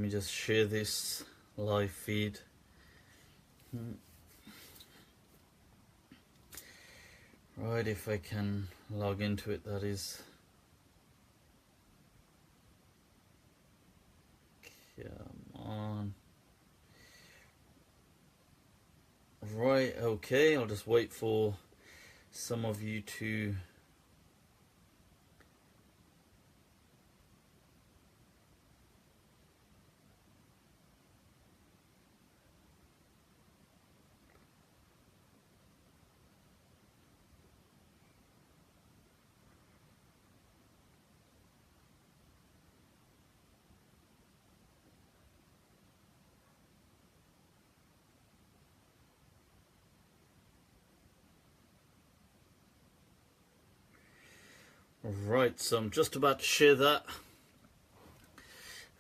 me just share this live feed. Right, if I can log into it, that is. Come on. Right, okay, I'll just wait for some of you to Right, so I'm just about to share that.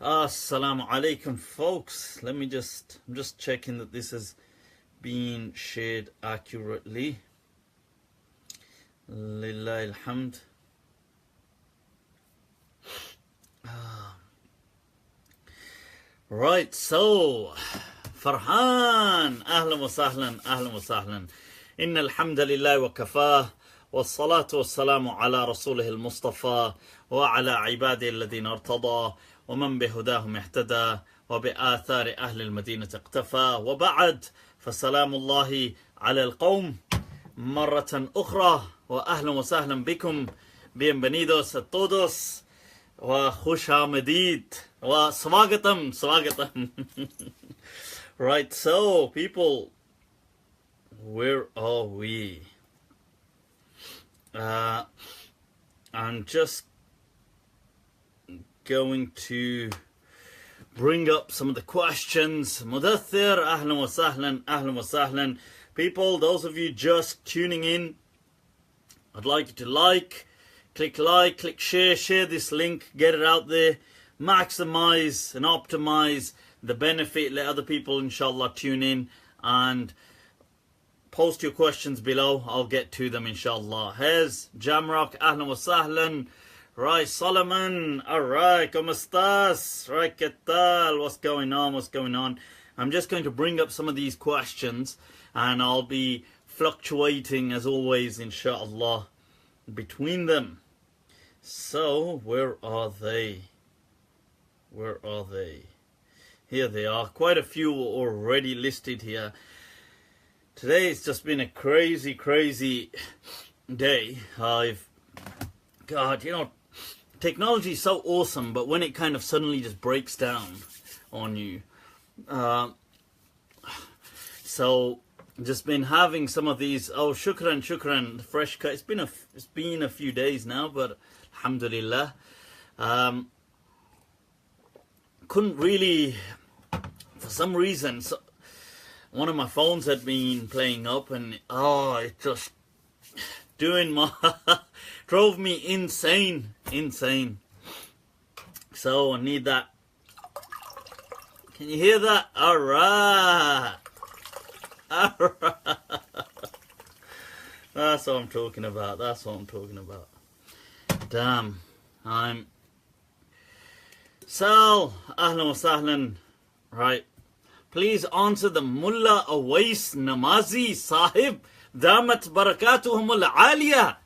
Assalamu alaikum, folks. I'm just checking that this has been shared accurately. Lillahi alhamd. Right, so Farhan, ahlan wa sahlan, ahlan wa sahlan. Inna alhamdulillah wa kafah. والصلاة والسلام على رسوله المصطفى وعلى عباده الذين ارتضى ومن بهداهم اهتدى وبآثار أهل المدينة اقتفى وبعد فسلام الله على القوم مرة أخرى وأهلا وسهلا بكم bienvenidos a todos وخوش آمديد وسواغتم سواغتم. Right, so people, where are we? I'm just going to bring up some of the questions. Mudathir, ahlan wa sahlan, ahlan wa sahlan. People, those of you just tuning in, I'd like you to click share, share this link, get it out there, maximize and optimize the benefit, let other people inshallah tune in, and post your questions below. I'll get to them inshallah. Here's Jamrock, ahlan wa sahlan. Right, Solomon, alright, ¿cómo estás? Right, ¿qué tal? What's going on? What's going on? I'm just going to bring up some of these questions and I'll be fluctuating as always inshallah between them. So, where are they? Where are they? Here they are. Quite a few already listed here. Today it's just been a crazy day. God, you know, technology is so awesome, but when it kind of suddenly just breaks down on you. So, just been having some of these. Oh, shukran, fresh cut. It's been a few days now, but alhamdulillah. Couldn't really, for some reason. One of my phones had been playing up and it just drove me insane. So I need that. Can you hear that? Alright. That's what I'm talking about. Damn. Sal, ahlan wa sahlan. Right. Please answer the Mullah Awais Namazi Sahib Damat Barakatuhum al-Aliyah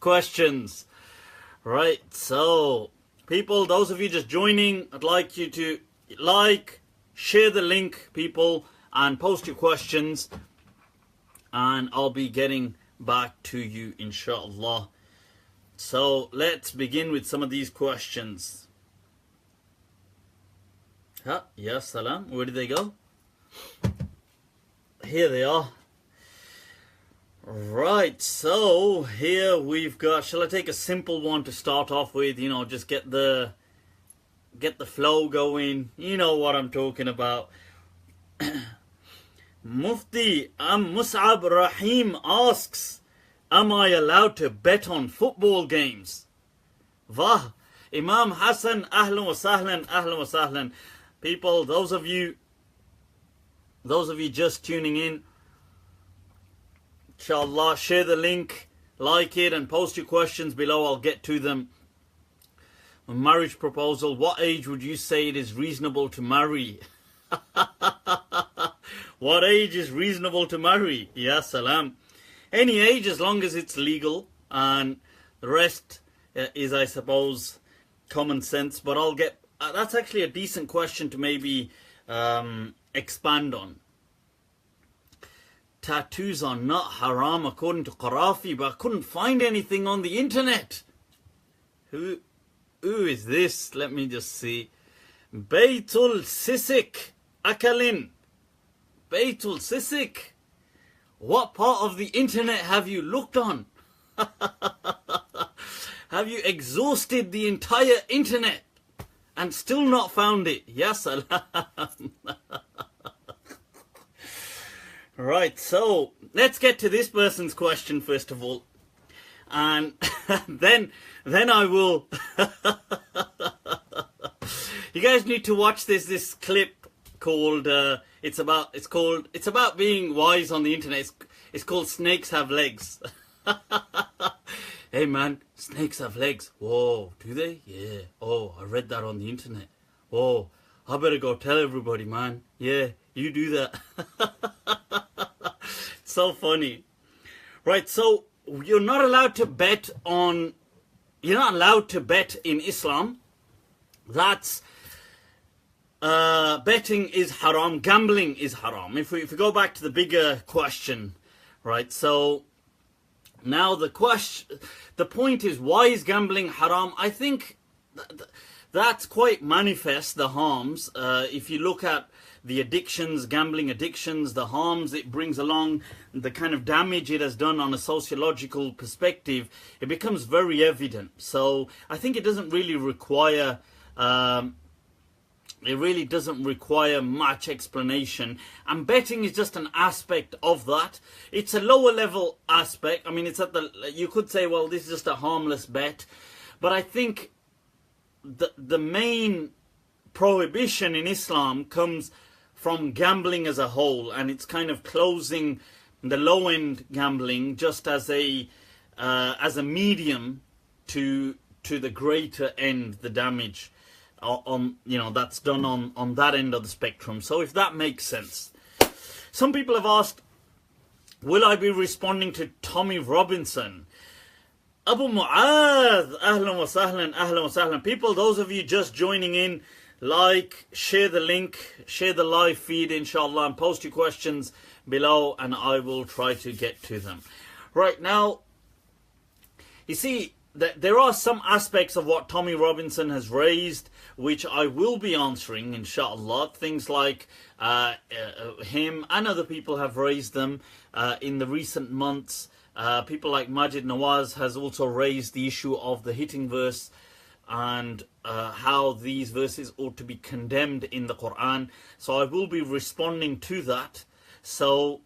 questions. Right, so people, those of you just joining, I'd like you to share the link, people, and post your questions, and I'll be getting back to you inshallah. So let's begin with some of these questions. Ya salam. Where did they go? Here they are. Right, so here we've got, shall I take a simple one to start off with, you know, just get the flow going. You know what I'm talking about. Mufti Mus'ab Rahim asks, am I allowed to bet on football games? Vah. Imam Hassan, ahlan wa sahlan, ahlan wa sahlan. People, those of you just tuning in, inshallah, share the link, like it, and post your questions below. I'll get to them. a marriage proposal, what age would you say it is reasonable to marry? What age is reasonable to marry? Ya salam. Any age as long as it's legal, and the rest is, I suppose, common sense. But I'll get that's actually a decent question to maybe expand on. Tattoos are not haram according to Qarafi, but I couldn't find anything on the internet. Who is this? Let me just see. Baytul Sisik Akalin. Baytul Sisik. What part of the internet have you looked on? Have you exhausted the entire internet and still not found it? Ya salam. Right, so let's get to this person's question first of all, and then I will. You guys need to watch this clip called it's about being wise on the internet. It's called Snakes Have Legs. Hey man, snakes have legs. Whoa, do they? Yeah. Oh, I read that on the internet. Whoa, I better go tell everybody, man. Yeah, you do that. So funny. Right, so you're not allowed to bet in Islam. That's betting is haram, gambling is haram. If we go back to the bigger question, right? So now the point is, why is gambling haram? I think that's quite manifest, the harms. If you look at the addictions, gambling addictions, the harms it brings along, the kind of damage it has done on a sociological perspective, it becomes very evident. So I think it doesn't really require much explanation, and betting is just an aspect of that. It's a lower level aspect. I mean, you could say, well, this is just a harmless bet, but I think the main prohibition in Islam comes from gambling as a whole, and it's kind of closing the low end gambling just as a medium to the greater end, the damage that's done on that end of the spectrum. So if that makes sense. Some people have asked, will I be responding to Tommy Robinson? Abu Mu'adh, ahlan wa sahlan. People, those of you just joining in, share the link, share the live feed, inshallah, and post your questions below, and I will try to get to them. Right now, you see, there are some aspects of what Tommy Robinson has raised which I will be answering, inshallah. Things like him and other people have raised them in the recent months. People like Majid Nawaz has also raised the issue of the hitting verse and how these verses ought to be condemned in the Quran. So I will be responding to that. So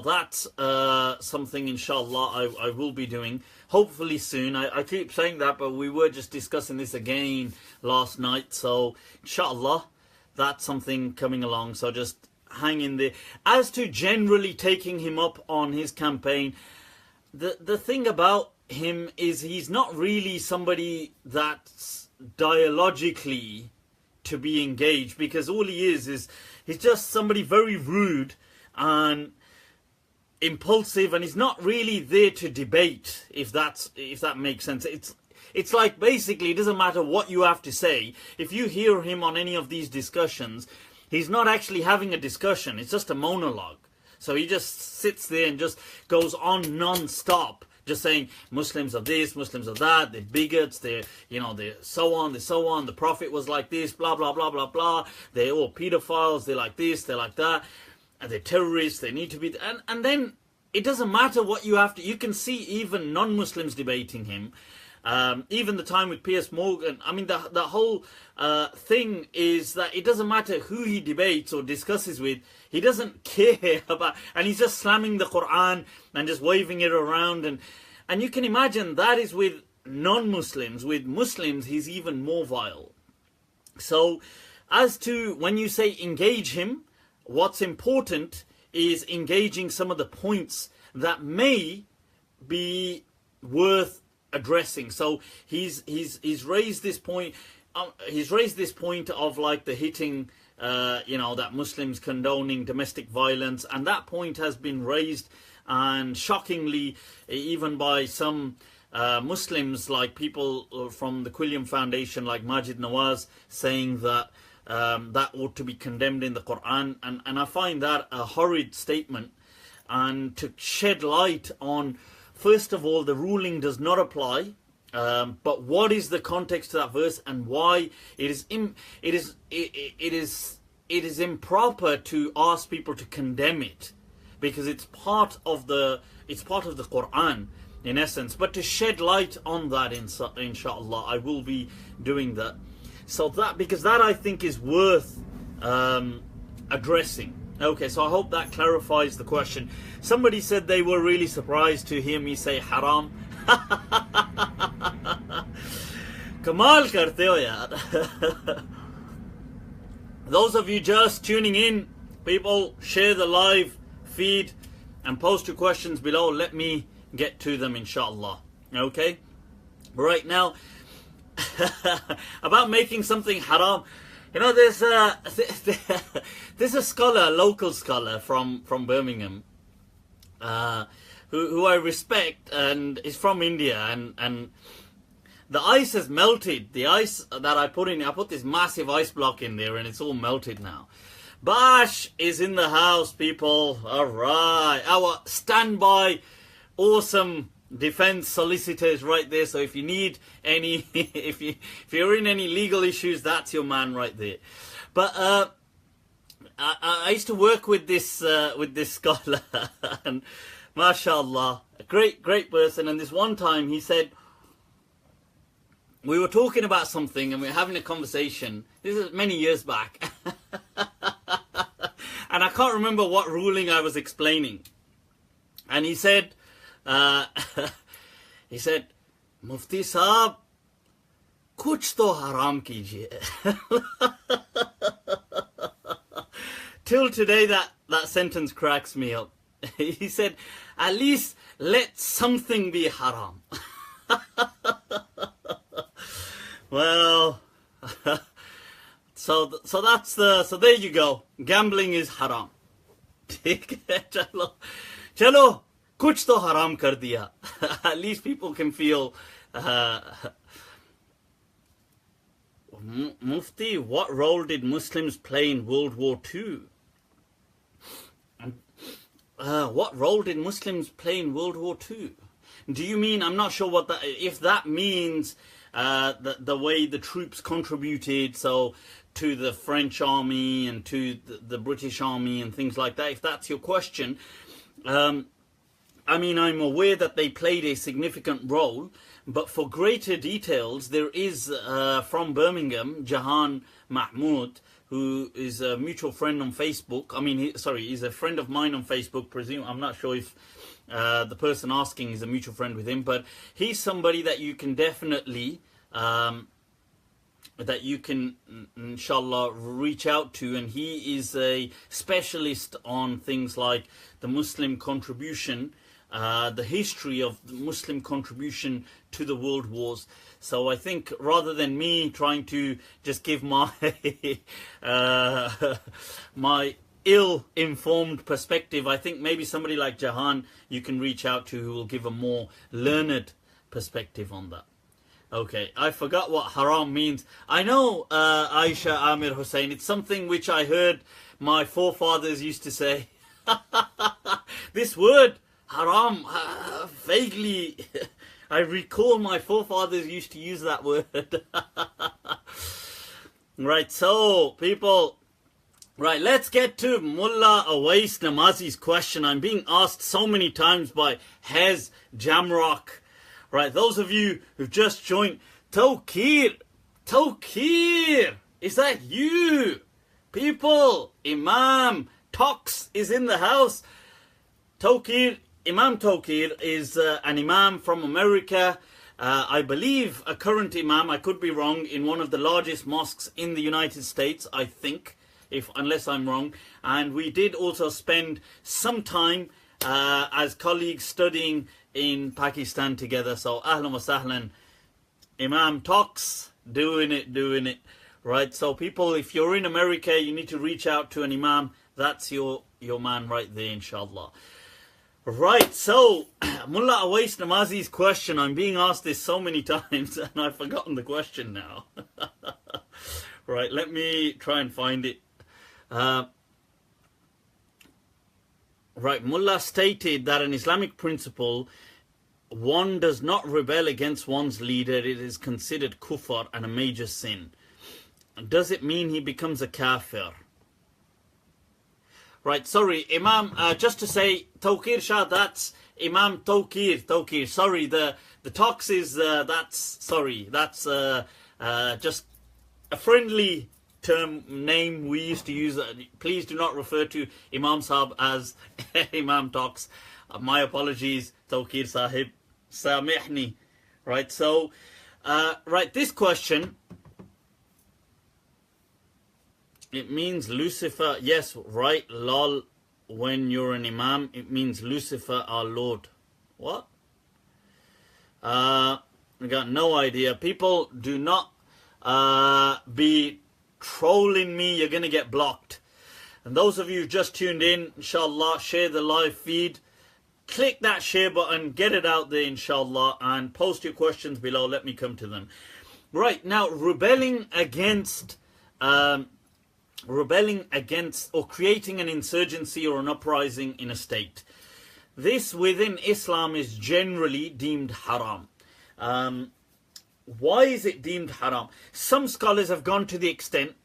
that's something, inshallah, I will be doing hopefully soon. I keep saying that, but we were just discussing this again last night. So inshallah, that's something coming along. So just hang in there. As to generally taking him up on his campaign, the thing about him is he's not really somebody that's dialogically to be engaged, because all he is he's just somebody very rude and impulsive, and he's not really there to debate, if that makes sense. It's like, basically, it doesn't matter what you have to say. If you hear him on any of these discussions, he's not actually having a discussion, it's just a monologue. So he just sits there and just goes on non-stop, just saying Muslims are this, Muslims are that, they're bigots, they're so on, the Prophet was like this, blah blah blah blah blah, they're all pedophiles, they're like this, they're like that, and they're terrorists, they need to be, and then it doesn't matter what you have to, you can see even non-Muslims debating him. Even the time with Piers Morgan, I mean, the whole thing is that it doesn't matter who he debates or discusses with, he doesn't care about, and he's just slamming the Quran and just waving it around, and you can imagine that is with non-Muslims. With Muslims, he's even more vile. So as to when you say engage him, what's important is engaging some of the points that may be worth addressing. So he's raised this point. He's raised this point of like the hitting, that Muslims condoning domestic violence, and that point has been raised, and shockingly, even by some Muslims, like people from the Quilliam Foundation, like Majid Nawaz, saying that that ought to be condemned in the Quran, and I find that a horrid statement. And to shed light on, first of all, the ruling does not apply, but what is the context to that verse, and why it is improper to ask people to condemn it, because it's part of the Quran in essence. But to shed light on that, inshallah, I will be doing that. So because that I think is worth addressing. Okay, so I hope that clarifies the question. Somebody said they were really surprised to hear me say haram. Kamal karte ho yaar. Those of you just tuning in, people, share the live feed and post your questions below. Let me get to them, inshallah. Okay? Right now, about making something haram. There's a scholar, a local scholar from Birmingham, who I respect, and is from India, and the ice has melted. The ice that I put this massive ice block in there, and it's all melted now. Bash is in the house, people. All right, our standby, awesome defense solicitors right there. So if you need any, if you're in any legal issues, that's your man right there. But I used to work with this scholar, and mashallah, a great person. And this one time he said, we were talking about something and we were having a conversation. This is many years back. And I can't remember what ruling I was explaining. And he said, Mufti Saab, kuch to haram kijiye. Till today that sentence cracks me up. He said, at least let something be haram. Well, so there you go. Gambling is haram. Chalo, kuch to haram kar diya. At least people can feel. Mufti, what role did Muslims play in World War II? What role did Muslims play in World War II? Do you mean, I'm not sure what that, if that means the way the troops contributed, so to the French army and to the British army and things like that, if that's your question. I mean, I'm aware that they played a significant role, but for greater details, there is from Birmingham, Jahan Mahmood, who is a mutual friend on Facebook. I mean, he's a friend of mine on Facebook, presume. I'm not sure if the person asking is a mutual friend with him, but he's somebody that you can definitely, inshallah, reach out to, and he is a specialist on things like the Muslim contribution, the history of the Muslim contribution to the world wars. So I think rather than me trying to just give my my ill-informed perspective, I think maybe somebody like Jahan you can reach out to who will give a more learned perspective on that. Okay, I forgot what haram means. I know, Aisha Amir Hussein, it's something which I heard my forefathers used to say. This word, haram, vaguely, I recall my forefathers used to use that word. Right, so, people, right, let's get to Mullah Awais Namazi's question. I'm being asked so many times by Hez Jamrock. Right, those of you who've just joined, Tawkir, is that you? People, Imam Tox is in the house. Imam Tawkir is an Imam from America. I believe a current Imam, I could be wrong, in one of the largest mosques in the United States, I think, unless I'm wrong. And we did also spend some time as colleagues studying in Pakistan together. So ahlan wa sahlan. Imam talks, doing it. Right, so people, if you're in America, you need to reach out to an Imam. That's your man right there, inshallah. Right, so Mullah Awais Namazi's question, I'm being asked this so many times and I've forgotten the question now. Right, let me try and find it. Right, Mullah stated that an Islamic principle, one does not rebel against one's leader, it is considered kufr and a major sin. Does it mean he becomes a kafir? Right, sorry, Imam, just to say, Tawqir Shah, that's Imam Tawqir. Sorry, the talks is, that's just a friendly term, name we used to use. Please do not refer to Imam Sahib as Imam talks. My apologies, Tawqir Sahib. Samihni. Right, so, right, this question, it means Lucifer. Yes, right, lol. When you're an Imam, it means Lucifer, our Lord. What? I got no idea. People, do not be trolling me. You're going to get blocked. And those of you who just tuned in, inshallah, share the live feed. Click that share button, get it out there, inshallah, and post your questions below. Let me come to them. Right, now, rebelling against or creating an insurgency or an uprising in a state. This within Islam is generally deemed haram. Why is it deemed haram? Some scholars have gone to the extent,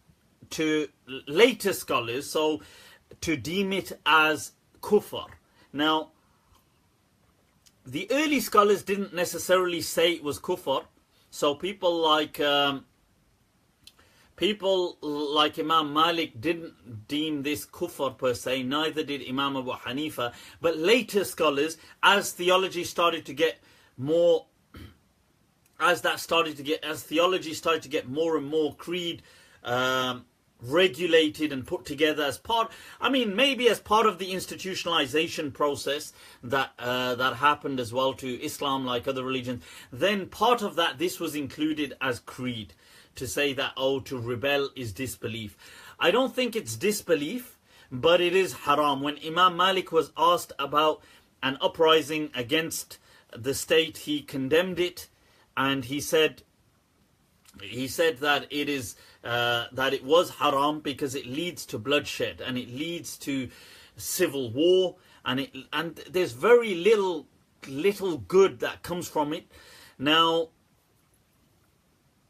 to later scholars, so to deem it as kufr. Now, the early scholars didn't necessarily say it was kufr. So people like Imam Malik didn't deem this kufr per se, neither did Imam Abu Hanifa. But later scholars, as theology started to get more, as theology started to get more and more creed regulated and put together as part, maybe as part of the institutionalization process that happened as well to Islam, like other religions, then part of that, this was included as creed, to say that, to rebel is disbelief. I don't think it's disbelief, but it is haram. When Imam Malik was asked about an uprising against the state, he condemned it, and he said that it is that it was haram because it leads to bloodshed and it leads to civil war, and there's very little good that comes from it. Now,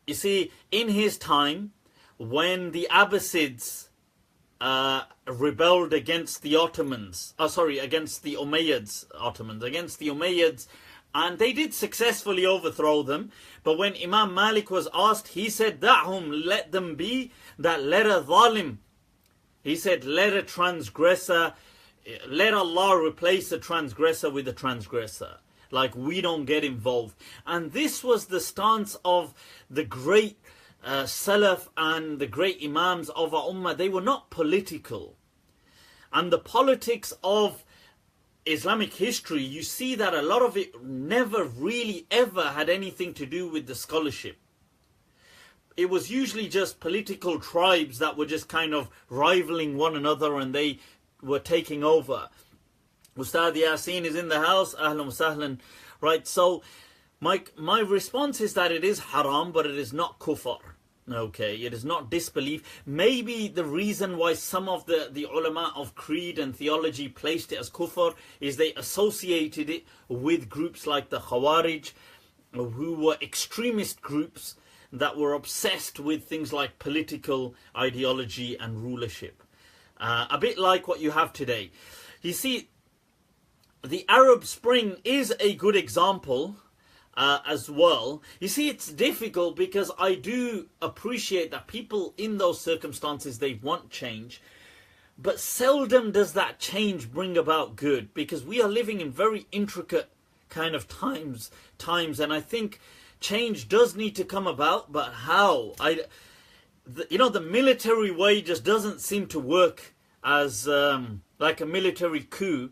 you see, in his time, when the Abbasids rebelled against the Ottomans, against the Umayyads, and they did successfully overthrow them. But when Imam Malik was asked, he said, Da'hum, let them be, that let a zalim. He said, let a transgressor, let Allah replace a transgressor with a transgressor. Like, we don't get involved. And this was the stance of the great Salaf and the great Imams of our Ummah. They were not political. And the politics of Islamic history, you see that a lot of it never really ever had anything to do with the scholarship. It was usually just political tribes that were just kind of rivaling one another, and they were taking over. Ustad Yasin is in the house. Ahlan wa sahlan. Right, so my response is that it is haram, but it is not kufr. Okay, it is not disbelief. Maybe the reason why some of the ulama of creed and theology placed it as kufr is they associated it with groups like the Khawarij, who were extremist groups that were obsessed with things like political ideology and rulership. A bit like what you have today. You see, the Arab Spring is a good example as well. You see, it's difficult because I do appreciate that people in those circumstances, they want change. But seldom does that change bring about good, because we are living in very intricate kind of times, and I think change does need to come about, but how? The military way just doesn't seem to work as like a military coup.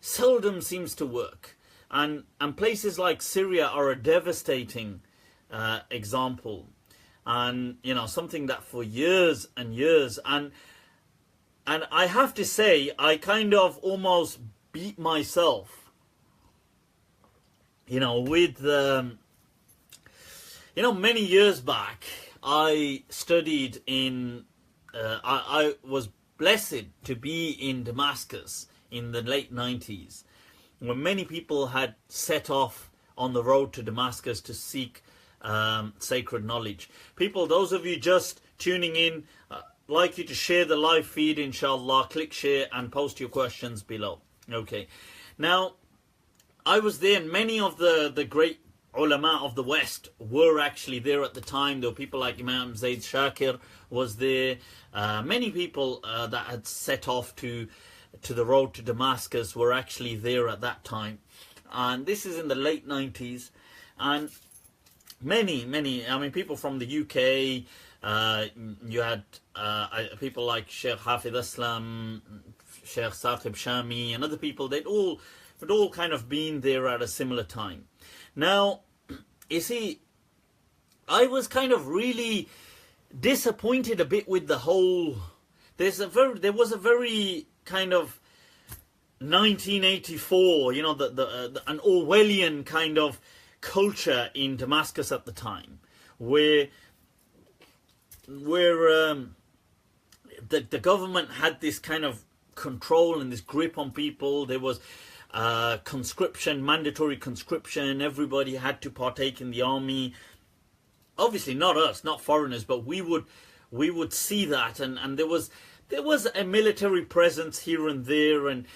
Seldom seems to work. and places like Syria are a devastating example, and you know, something that for years and years, and I have to say, I kind of almost beat myself, you know, with you know, many years back I studied in I was blessed to be in Damascus in the late 90s, when many people had set off on the road to Damascus to seek sacred knowledge. People, those of you just tuning in, like you to share the live feed, inshallah. Click share and post your questions below. Okay, now I was there, and many of the great ulama of the West were actually there at the time. There were people like Imam Zaid Shakir was there. Many people that had set off to the road to Damascus were actually there at that time, and this is in the late 90s. And many, I mean, people from the UK, you had people like Sheikh Hafid Islam, Sheikh Saqib Shami, and other people. They'd all kind of been there at a similar time. Now, you see, I was kind of really disappointed a bit with the whole. There was a very kind of 1984, you know, an Orwellian kind of culture in Damascus at the time, where the government had this kind of control and this grip on people. There was conscription, mandatory conscription. Everybody had to partake in the army. Obviously not us, not foreigners, but we would see that, and there was a military presence here and there, and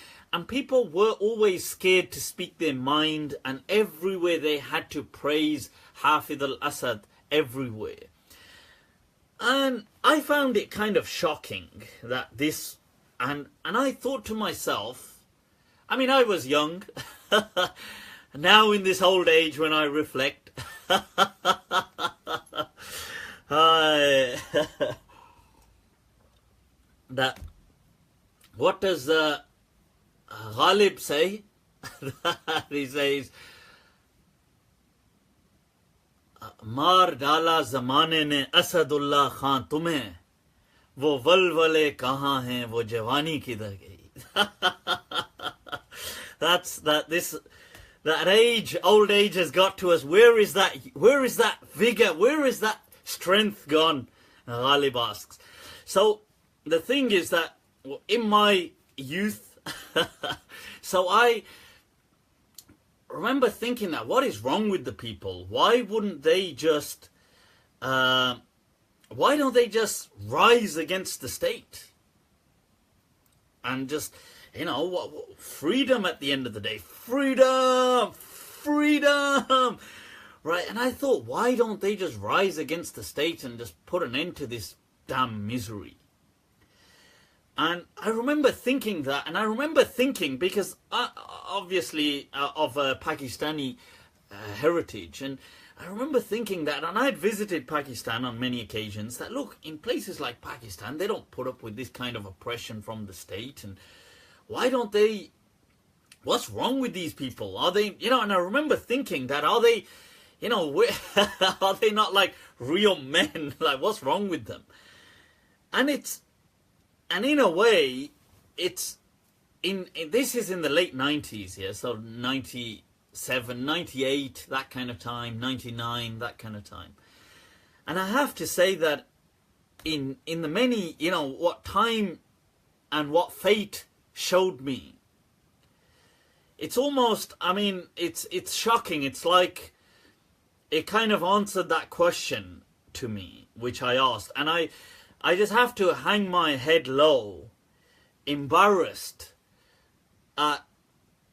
people were always scared to speak their mind, and everywhere they had to praise Hafid al-Assad everywhere. And I found it kind of shocking that this, and I thought to myself, I mean, I was young. Now in this old age when I reflect, that what does Ghalib say? He says, मार डाला जमाने ने असदुल्ला खान तुम्हें, वो वलवले कहाँ हैं, वो जवानी किधर गई. That age, old age has got to us. Where is that vigor? Where is that strength gone? Ghalib asks. So the thing is that in my youth, so I remember thinking that, what is wrong with the people? Why wouldn't they just, why don't they just rise against the state? And just, you know, freedom at the end of the day. Freedom! Freedom! Right, and I thought, why don't they just rise against the state and just put an end to this damn misery? And I remember thinking that, and I remember thinking, because obviously of Pakistani heritage, and I remember thinking that, and I had visited Pakistan on many occasions, that look, in places like Pakistan, they don't put up with this kind of oppression from the state, and why don't they, what's wrong with these people? Are they, you know, and I remember thinking that, are they, you know, are they not like real men? Like, what's wrong with them? And in a way, it's this is in the late 90s, yeah, so 97, 98, that kind of time, 99, that kind of time. And I have to say that in the many, you know, what time and what fate showed me, it's almost, I mean, it's shocking. It's like it kind of answered that question to me, which I asked. And I just have to hang my head low, embarrassed at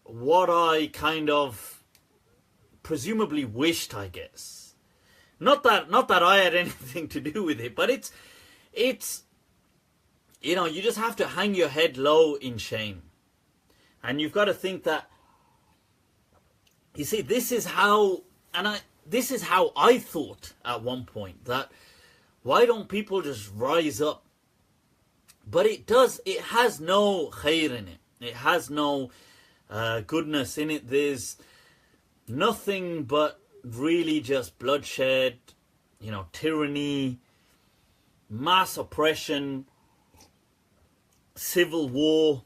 what I kind of presumably wished, I guess. Not that I had anything to do with it, but it's you know, you just have to hang your head low in shame. And you've got to think that, you see, this is how I thought at one point, that why don't people just rise up? But it has no khair in it. It has no goodness in it. nothing but really just bloodshed, you know, tyranny, mass oppression, civil war.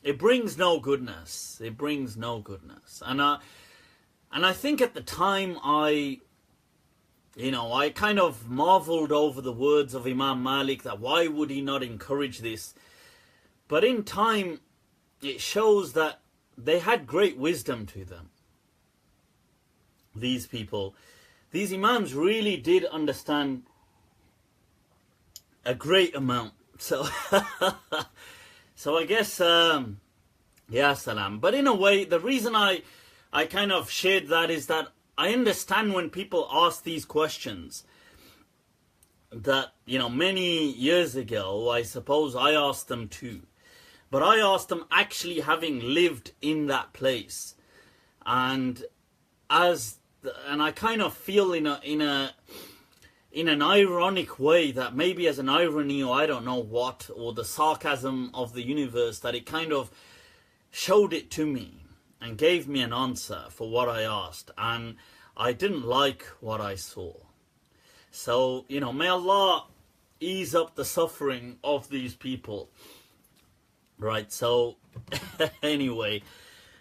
It brings no goodness. It brings no goodness. And I think at the time I kind of marveled over the words of Imam Malik, that why would he not encourage this? But in time, it shows that they had great wisdom to them. These people, these Imams really did understand a great amount. So, so I guess, yeah, salam. But in a way, the reason I kind of shared that is that I understand when people ask these questions that, you know, many years ago, I suppose I asked them too. But I asked them actually having lived in that place. And I kind of feel in an ironic way that maybe as an irony, or I don't know what, or the sarcasm of the universe, that it kind of showed it to me and gave me an answer for what I asked. And I didn't like what I saw. So, you know, may Allah ease up the suffering of these people. Right, so anyway,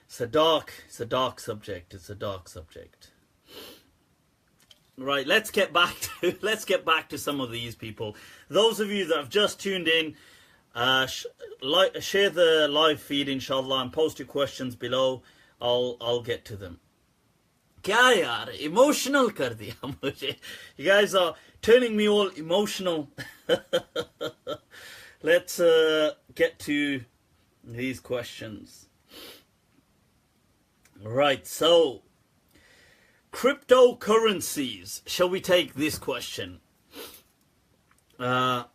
it's a dark subject. It's a dark subject. Right, let's get back to some of these people. Those of you that have just tuned in, share the live feed, inshallah, and post your questions below. I'll get to them. Kya yaar, emotional kar diya mujhe. You guys are turning me all emotional. Let's get to these questions. Right, so cryptocurrencies. Shall we take this question? Right,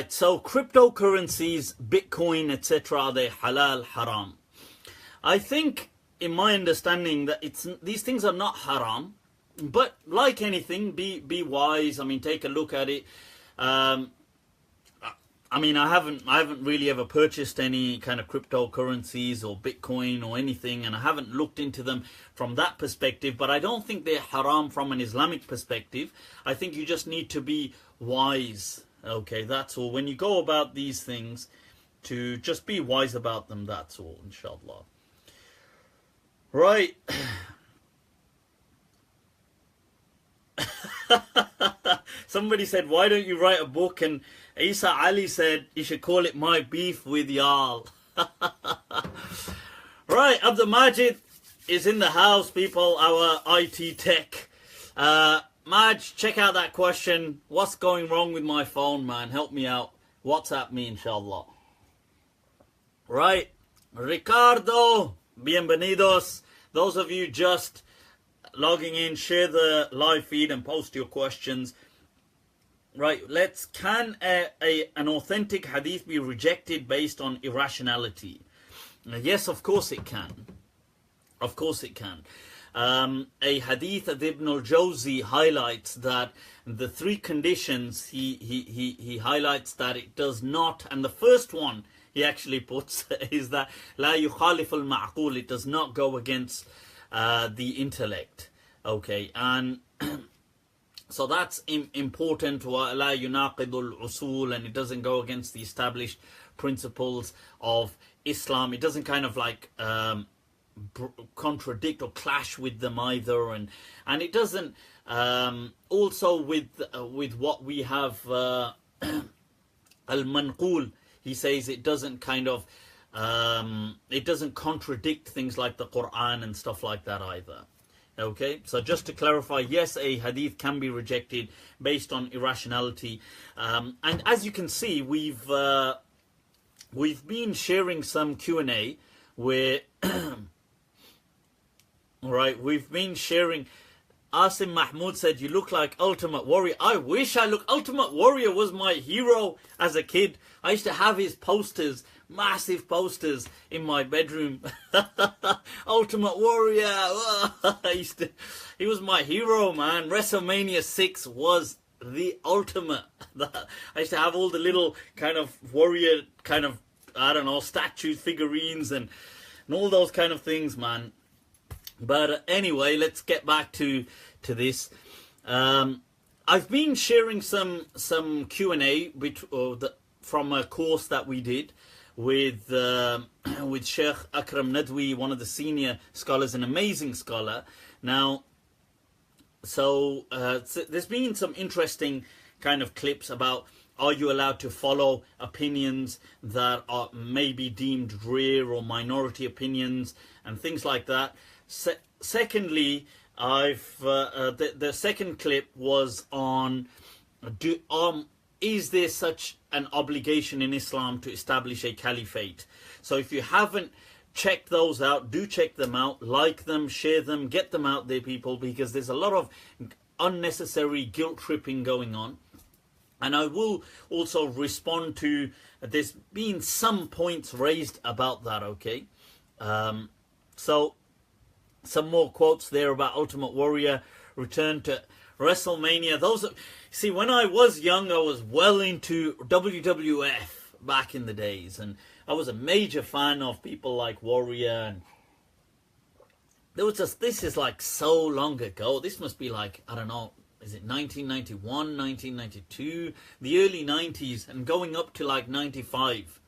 so cryptocurrencies, Bitcoin, etc., are they halal, haram? I think, in my understanding, that these things are not haram, but like anything, be wise. I mean, take a look at it. I mean, I haven't really ever purchased any kind of cryptocurrencies or Bitcoin or anything, and I haven't looked into them from that perspective, but I don't think they're haram from an Islamic perspective. I think you just need to be wise. Okay, that's all. When you go about these things, to just be wise about them, that's all, inshallah. Right. Somebody said, why don't you write a book? And Isa Ali said, you should call it My Beef with Y'all. Right, Abdul Majid is in the house, people, our IT tech. Maj, check out that question. What's going wrong with my phone, man? Help me out. WhatsApp me, inshallah. Right, Ricardo, bienvenidos. Those of you just logging in, share the live feed and post your questions. Right, can an authentic hadith be rejected based on irrationality? Yes, of course it can. Of course it can. A hadith of Ibn al-Jawzi highlights that the three conditions, he highlights that it does not, and the first one he actually puts is that la yukhalif al-ma'qul, it does not go against the intellect. Okay, and so that's important. La yunaqidul usul, and it doesn't go against the established principles of Islam. It doesn't kind of like contradict or clash with them either, and it doesn't also with what we have al-manqul. He says it doesn't kind of it doesn't contradict things like the Quran and stuff like that either. Okay, so just to clarify, yes, a hadith can be rejected based on irrationality, and as you can see, we've been sharing some Q&A where right, we've been sharing. Asim Mahmoud said, you look like Ultimate Warrior. I wish I looked. Ultimate Warrior was my hero as a kid. I used to have his posters, massive posters in my bedroom. Ultimate Warrior. He was my hero, man. WrestleMania 6 was the ultimate. I used to have all the little kind of warrior kind of I don't know, statues, figurines, and all those kind of things, man. But anyway, let's get back to this. I've been sharing some Q&A from a course that we did with Sheikh Akram Nadwi, one of the senior scholars, an amazing scholar. Now, so there's been some interesting kind of clips about, are you allowed to follow opinions that are maybe deemed rare or minority opinions and things like that. Secondly, the second clip was on is there such an obligation in Islam to establish a caliphate? So if you haven't checked those out, do check them out, like them, share them, get them out there, people, because there's a lot of unnecessary guilt tripping going on. And I will also respond to, there's been some points raised about that, okay? So some more quotes there about Ultimate Warrior, return to WrestleMania. See, when I was young, I was well into WWF back in the days, and I was a major fan of people like Warrior, and there was just, this is like so long ago. This must be like, I don't know, is it 1991, 1992, the early 90s, and going up to like 95.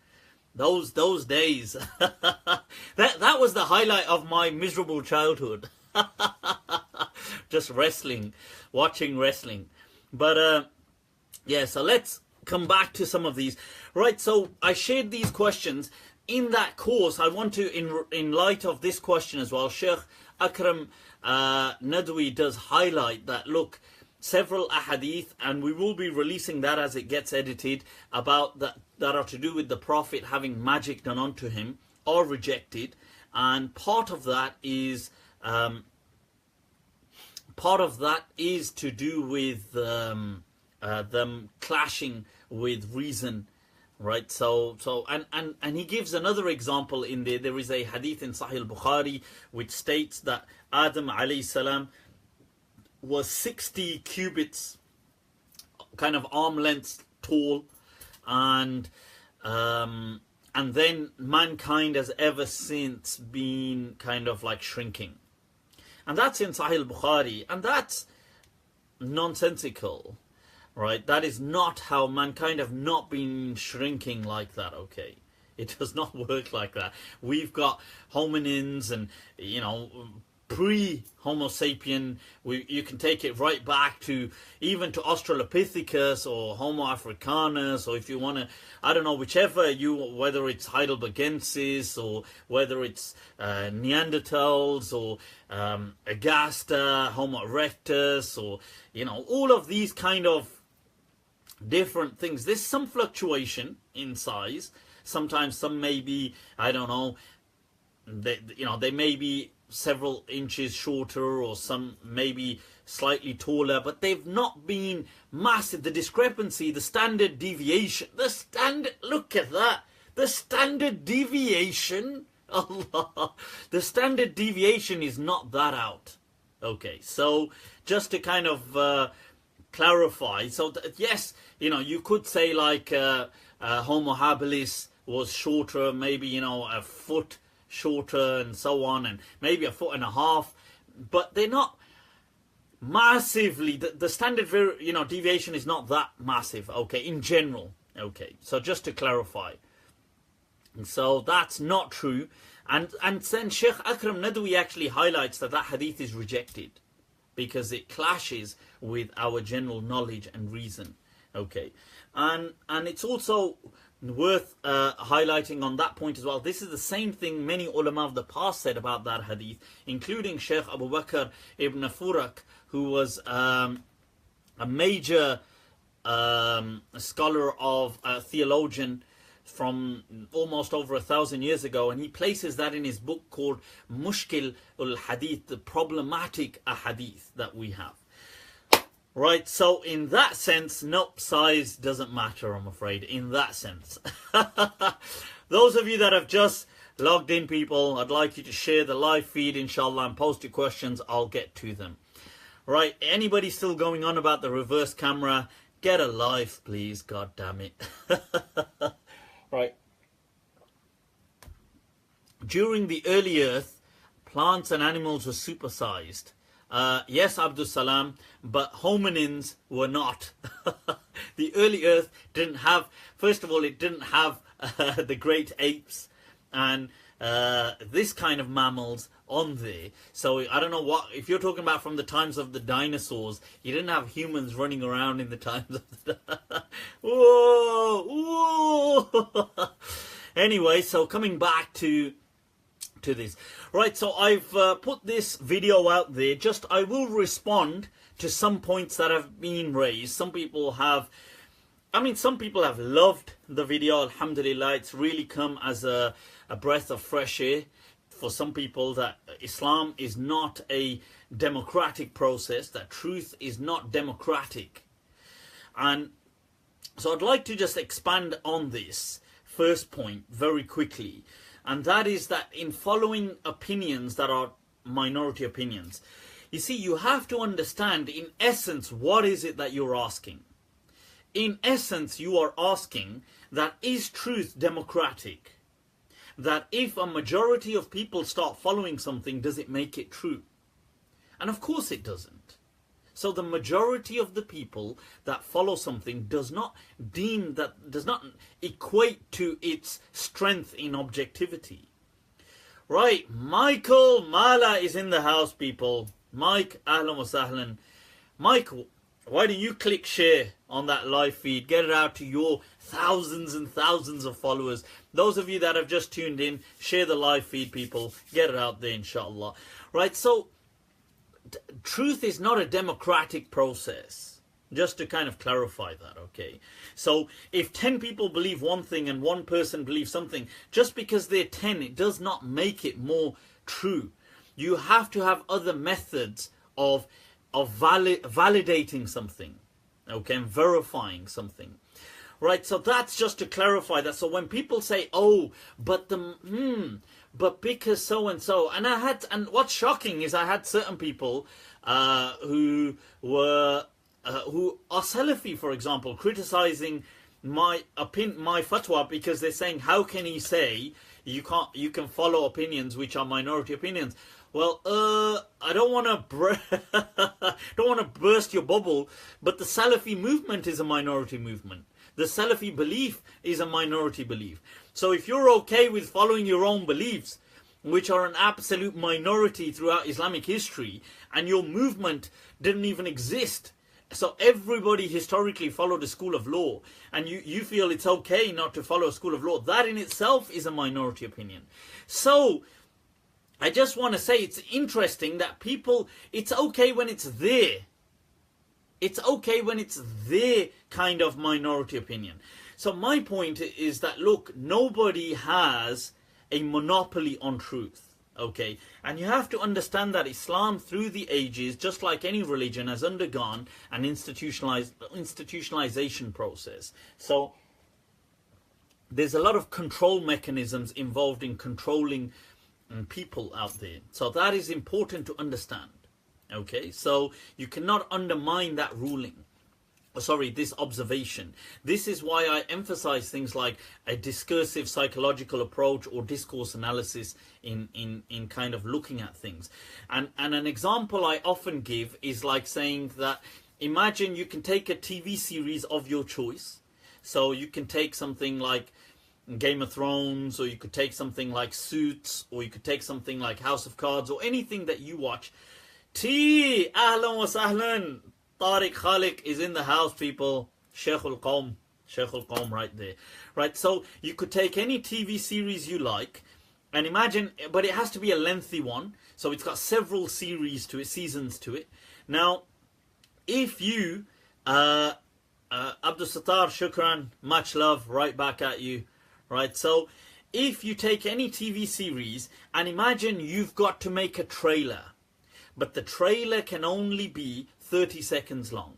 Those days, that was the highlight of my miserable childhood. Just wrestling, watching wrestling. But yeah, so let's come back to some of these. Right, so I shared these questions in that course. I want to, in light of this question as well, Sheikh Akram Nadwi does highlight that, look, several ahadith, and we will be releasing that as it gets edited, about that are to do with the Prophet having magic done onto him, are rejected. And part of that is to do with them clashing with reason, right? So and he gives another example in there. There is a hadith in Sahih al-Bukhari which states that Adam alayhi salam was 60 cubits, kind of arm length tall, and then mankind has ever since been kind of like shrinking. And that's in Sahih al-Bukhari, and that's nonsensical, right? That is not how mankind have not been shrinking like that, okay? It does not work like that. We've got hominins and, you know, pre-Homo sapien, you can take it right back to even to Australopithecus or Homo africanus, or if you want to, I don't know, whichever whether it's Heidelbergensis or whether it's Neanderthals or Agasta, Homo erectus, or, you know, all of these kind of different things. There's some fluctuation in size. Sometimes some may be, I don't know, they may be several inches shorter, or some maybe slightly taller, but they've not been massive. The discrepancy, the standard deviation, look at that, the standard deviation, Allah, the standard deviation is not that out. Okay, so just to kind of clarify, so yes, you know, you could say like Homo habilis was shorter, maybe, you know, a foot shorter and so on, and maybe a foot and a half, but they're not massively, the standard deviation is not that massive, okay, in general. Okay, so just to clarify, so that's not true. And then Sheikh Akram Nadwi actually highlights that hadith is rejected because it clashes with our general knowledge and reason. Okay, and it's also worth highlighting on that point as well. This is the same thing many ulama of the past said about that hadith, including Sheikh Abu Bakr ibn Furak, who was a major scholar of theologian from almost over 1,000 years ago, and he places that in his book called Mushkil al-Hadith, the problematic ahadith that we have. Right, so in that sense, nope, size doesn't matter, I'm afraid, in that sense. Those of you that have just logged in, people, I'd like you to share the live feed, inshallah, and post your questions. I'll get to them. Right, anybody still going on about the reverse camera? Get a life, please, god damn it. Right. during the early earth, plants and animals were supersized. Yes, Abdul Salam, but hominins were not. The early earth didn't have, first of all, it didn't have the great apes and this kind of mammals on there. So I don't know what, if you're talking about from the times of the dinosaurs, you didn't have humans running around in the times of the whoa. Anyway, so coming back to this, right, so I've put this video out there. Just I will respond to some points that have been raised. Some people have, some people have loved the video, alhamdulillah. It's really come as a breath of fresh air for some people, that Islam is not a democratic process, that truth is not democratic. And so I'd like to just expand on this first point very quickly, and that is that in following opinions that are minority opinions, you see, you have to understand in essence what is it that you're asking. In essence, you are asking that is truth democratic? That if a majority of people start following something, does it make it true? And of course it doesn't. So the majority of the people that follow something does not equate to its strength in objectivity. Right, Michael Mala is in the house, people. Mike, ahlan wa sahlan. Mike, why don't you click share on that live feed? Get it out to your thousands and thousands of followers. Those of you that have just tuned in, share the live feed, people. Get it out there, inshallah. Right, so truth is not a democratic process. Just to kind of clarify that, okay? So if 10 people believe one thing and one person believes something, just because they're 10, it does not make it more true. You have to have other methods of validating something, okay, and verifying something. Right, so that's just to clarify that. So when people say, oh, but but because so and so, and what's shocking is I had certain people who are Salafi, for example, criticizing my fatwa because they're saying, how can he say you can follow opinions which are minority opinions? Well, I don't want to burst your bubble, but the Salafi movement is a minority movement. The Salafi belief is a minority belief. So if you're okay with following your own beliefs, which are an absolute minority throughout Islamic history, and your movement didn't even exist, so everybody historically followed a school of law, and you feel it's okay not to follow a school of law, that in itself is a minority opinion. So I just want to say it's interesting that people, it's okay when it's there. It's okay when it's their kind of minority opinion. So my point is that, look, nobody has a monopoly on truth, okay? And you have to understand that Islam through the ages, just like any religion, has undergone an institutionalization process. So there's a lot of control mechanisms involved in controlling people out there. So that is important to understand. Okay, so you cannot undermine that ruling. This observation. This is why I emphasize things like a discursive psychological approach or discourse analysis in kind of looking at things. And an example I often give is like saying that, imagine you can take a TV series of your choice. So you can take something like Game of Thrones, or you could take something like Suits, or you could take something like House of Cards, or anything that you watch. Ahlan wa sahlan. Tariq Khalik is in the house, people. Sheikhul Qawm right there. Right, so you could take any TV series you like, and imagine, but it has to be a lengthy one. So it's got several series to it, seasons to it. Now, if you, Abdul Sattar, shukran, much love, right back at you. Right, so if you take any TV series, and imagine you've got to make a trailer, but the trailer can only be 30 seconds long,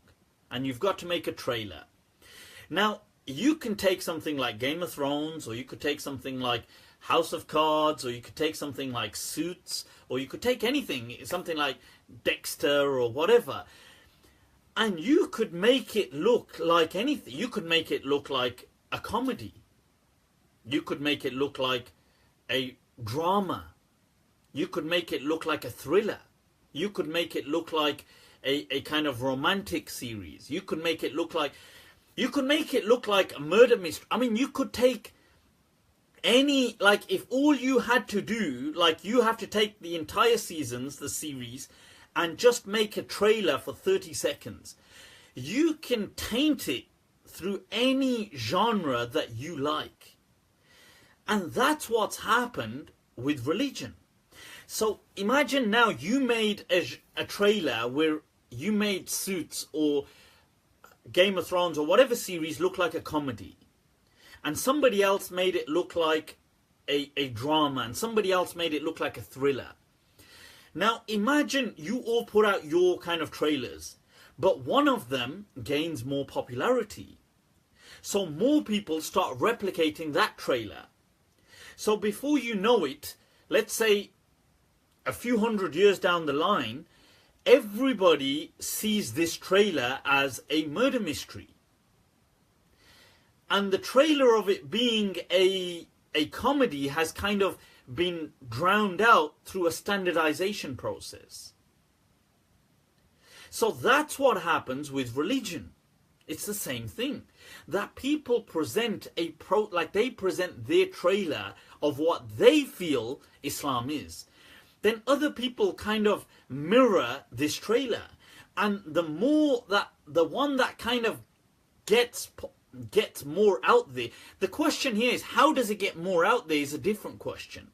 and you've got to make a trailer. Now, you can take something like Game of Thrones, or you could take something like House of Cards, or you could take something like Suits, or you could take anything, something like Dexter or whatever, and you could make it look like anything. You could make it look like a comedy. You could make it look like a drama. You could make it look like a thriller. You could make it look like a kind of romantic series. You could make it look like a murder mystery. I mean, you could take any, like, if all you had to do, like, you have to take the entire seasons, the series, and just make a trailer for 30 seconds. You can taint it through any genre that you like. And that's what's happened with religion. So imagine now you made a trailer where you made Suits or Game of Thrones or whatever series look like a comedy. And somebody else made it look like a drama. And somebody else made it look like a thriller. Now imagine you all put out your kind of trailers. But one of them gains more popularity. So more people start replicating that trailer. So before you know it, let's say a few hundred years down the line, everybody sees this trailer as a murder mystery. And the trailer of it being a comedy has kind of been drowned out through a standardization process. So that's what happens with religion. It's the same thing. That people present they present their trailer of what they feel Islam is. Then other people kind of mirror this trailer. And the one that kind of gets more out there. The question here is, how does it get more out there is a different question.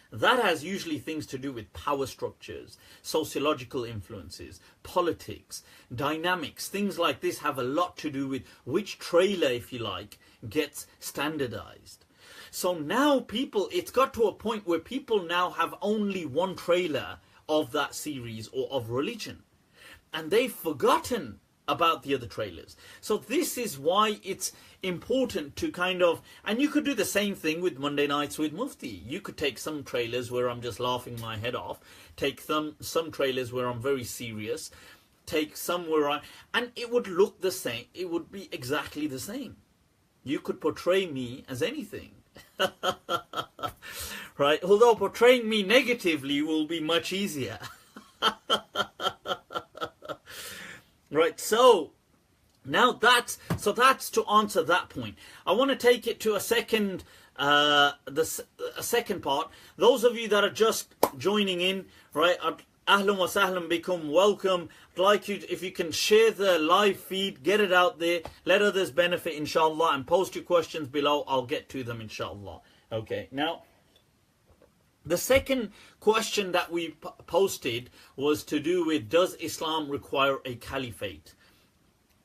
That has usually things to do with power structures, sociological influences, politics, dynamics. Things like this have a lot to do with which trailer, if you like, gets standardized. So now it's got to a point where people now have only one trailer of that series or of religion. And they've forgotten about the other trailers. So this is why it's important to kind of, and you could do the same thing with Monday Nights with Mufti. You could take some trailers where I'm just laughing my head off, take some trailers where I'm very serious, take some where and it would look the same. It would be exactly the same. You could portray me as anything. Right? Although portraying me negatively will be much easier. Right, so now that's to answer that point. I want to take it to a second second part. Those of you that are just joining in, right, ahlan wa sahlan bikum, welcome. I'd like you, if you can share the live feed, get it out there, let others benefit, inshallah, and post your questions below. I'll get to them, inshallah. Okay, now the second question that we posted was to do with, does Islam require a caliphate?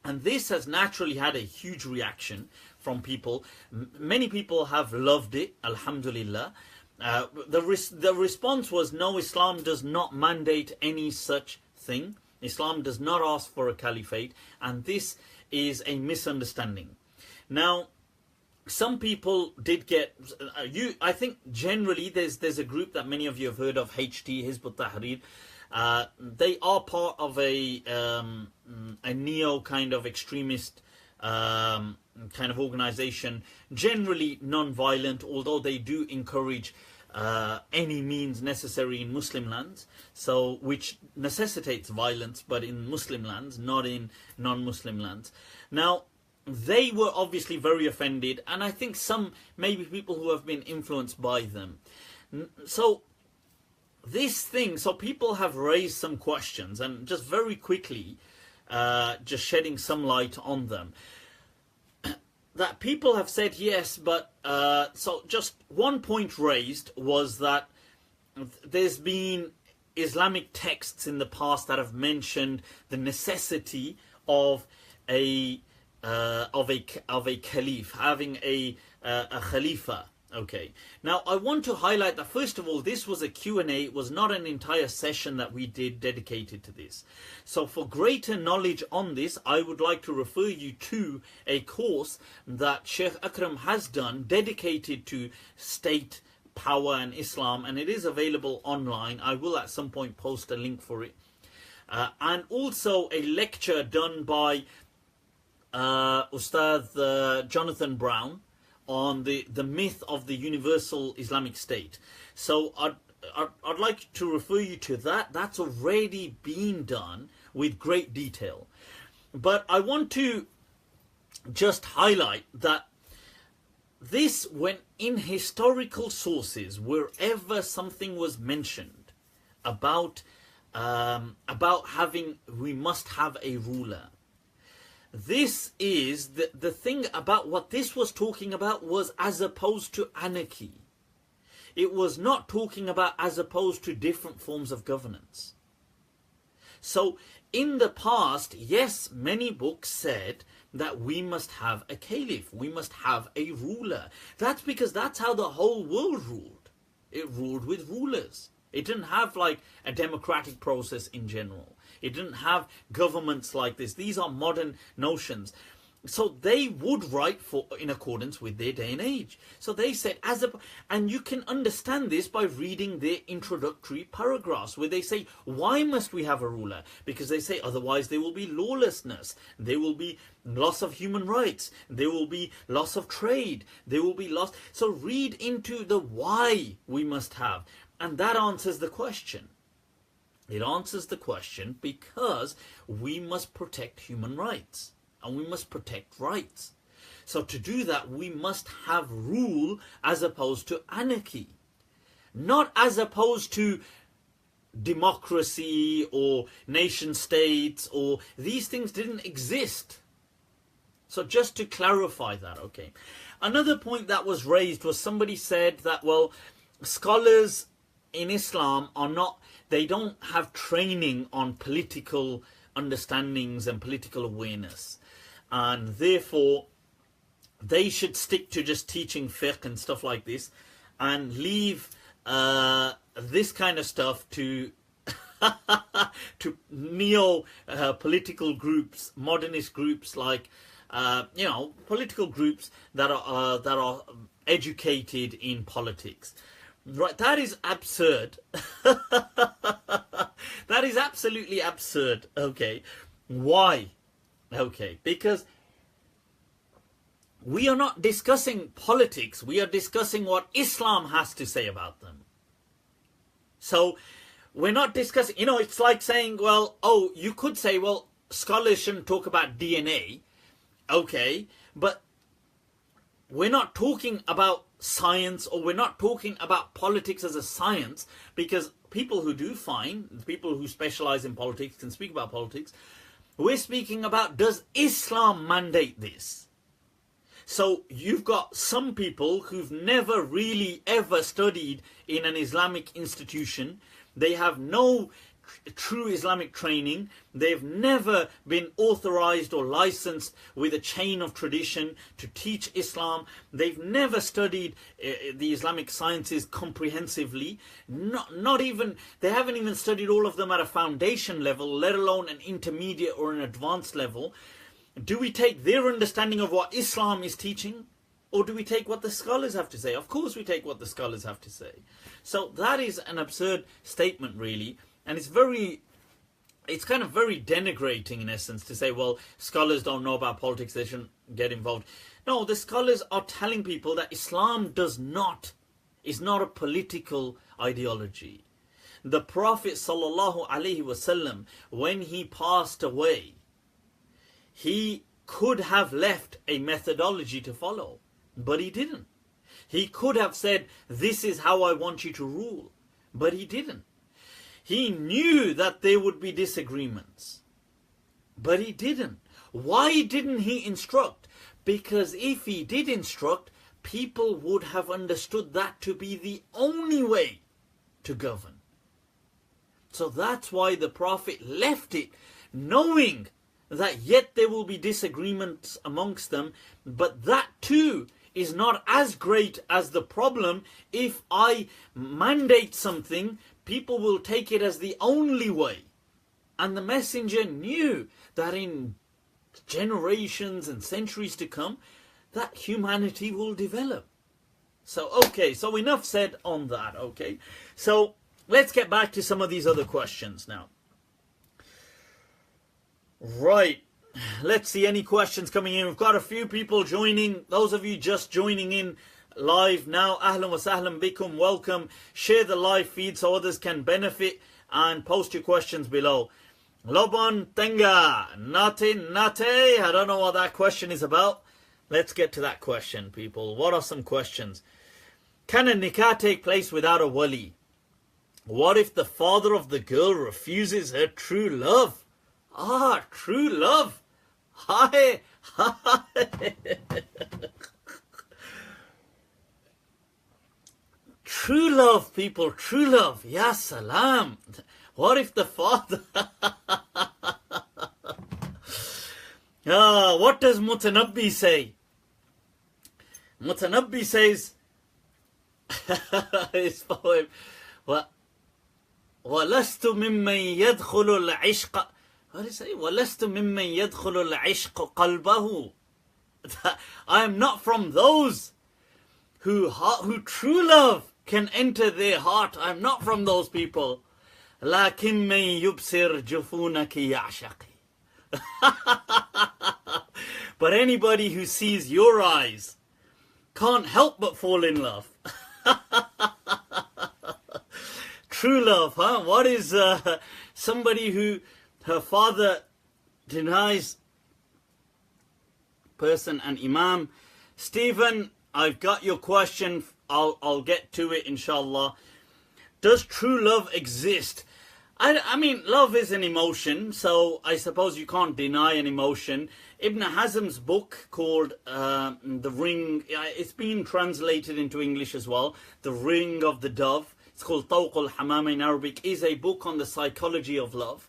And this has naturally had a huge reaction from people. Many people have loved it, alhamdulillah. The response was, no, Islam does not mandate any such thing. Islam does not ask for a caliphate, and this is a misunderstanding. Now, some people did get, I think generally there's a group that many of you have heard of, HT, Hizb ut-Tahrir. They are part of a neo kind of extremist kind of organization, generally non-violent, although they do encourage any means necessary in Muslim lands, so which necessitates violence, but in Muslim lands, not in non-Muslim lands. Now, they were obviously very offended, and I think some maybe people who have been influenced by them. So people have raised some questions, and just very quickly, just shedding some light on them. That people have said yes, but so just one point raised was that there's been Islamic texts in the past that have mentioned the necessity of a caliph, having a khalifa. Okay, now I want to highlight that first of all, this was a Q&A. It was not an entire session that we did dedicated to this. So for greater knowledge on this, I would like to refer you to a course that Sheikh Akram has done dedicated to state power and Islam, and it is available online. I will at some point post a link for it. And also a lecture done by Ustad Jonathan Brown on the myth of the universal Islamic state. So I'd like to refer you to that. That's already been done with great detail. But I want to just highlight that this, when in historical sources, wherever something was mentioned about having, we must have a ruler. This is the thing about what this was talking about was as opposed to anarchy. It was not talking about as opposed to different forms of governance. So in the past, yes, many books said that we must have a caliph, we must have a ruler. That's because that's how the whole world ruled. It ruled with rulers. It didn't have like a democratic process in general. It didn't have governments like this. These are modern notions. So they would write in accordance with their day and age. So they said, and you can understand this by reading their introductory paragraphs where they say, why must we have a ruler? Because they say, otherwise there will be lawlessness. There will be loss of human rights. There will be loss of trade. There will be loss. So read into the why we must have. And that answers the question. It answers the question because we must protect human rights. And we must protect rights. So to do that, we must have rule as opposed to anarchy. Not as opposed to democracy or nation states, or these things didn't exist. So just to clarify that, okay. Another point that was raised was somebody said that, well, scholars in Islam are not, they don't have training on political understandings and political awareness. And therefore, they should stick to just teaching fiqh and stuff like this and leave this kind of stuff to to neo-political groups, modernist groups like, political groups that are educated in politics. Right, that is absurd. That is absolutely absurd. Okay, why? Okay, because we are not discussing politics. We are discussing what Islam has to say about them. So we're not discussing, it's like saying, well, you could say, well, scholars shouldn't talk about DNA. Okay, but we're not talking about science, or we're not talking about politics as a science, because people who do fine, people who specialize in politics can speak about politics. We're speaking about, does Islam mandate this? So you've got some people who've never really ever studied in an Islamic institution. They have no true Islamic training. They've never been authorized or licensed with a chain of tradition to teach Islam. They've never studied the Islamic sciences comprehensively. They haven't even studied all of them at a foundation level, let alone an intermediate or an advanced level. Do we take their understanding of what Islam is teaching, or do we take what the scholars have to say? Of course we take what the scholars have to say. So that is an absurd statement, really. And it's kind of very denigrating in essence to say, well, scholars don't know about politics, they shouldn't get involved. No, the scholars are telling people that Islam is not a political ideology. The Prophet ﷺ, when he passed away, he could have left a methodology to follow, but he didn't. He could have said, this is how I want you to rule, but he didn't. He knew that there would be disagreements, but he didn't. Why didn't he instruct? Because if he did instruct, people would have understood that to be the only way to govern. So that's why the Prophet left it, knowing that yet there will be disagreements amongst them, but that too is not as great as the problem. If I mandate something, people will take it as the only way. And the messenger knew that in generations and centuries to come, that humanity will develop. So, okay, so enough said on that, okay? So, let's get back to some of these other questions now. Right. let's see any questions coming in. We've got a few people joining. Those of you just joining in live now, ahlan wa sahlan bikum, welcome. Share the live feed so others can benefit and post your questions below. Lobon Tenga, Nate, I don't know what that question is about. Let's get to that question, people. What are some questions? Can a nikah take place without a wali? What if the father of the girl refuses her true love? Ah, true love. Hi. True love, people, true love. Ya salam. What if the father... what does Mutanabbi say? Mutanabbi says... his poem... وَلَسْتُ مِمَّنْ يَدْخُلُ الْعِشْقَ... What does it say? وَلَسْتُ مِمَّنْ يَدْخُلُ الْعِشْقَ قَلْبَهُ. I am not from those who true love can enter their heart. I am not from those people. لَكِنْ مَنْ يُبْصِرْ جُفُونَكِ يَعْشَقِ. But anybody who sees your eyes can't help but fall in love. True love, huh? What is somebody who her father denies person and imam? Stephen, I've got your question. I'll get to it, inshallah. Does true love exist? I mean, love is an emotion, so I suppose you can't deny an emotion. Ibn Hazm's book called The Ring, it's been translated into English as well, The Ring of the Dove. It's called Tawakkul Hamama in Arabic, is a book on the psychology of love.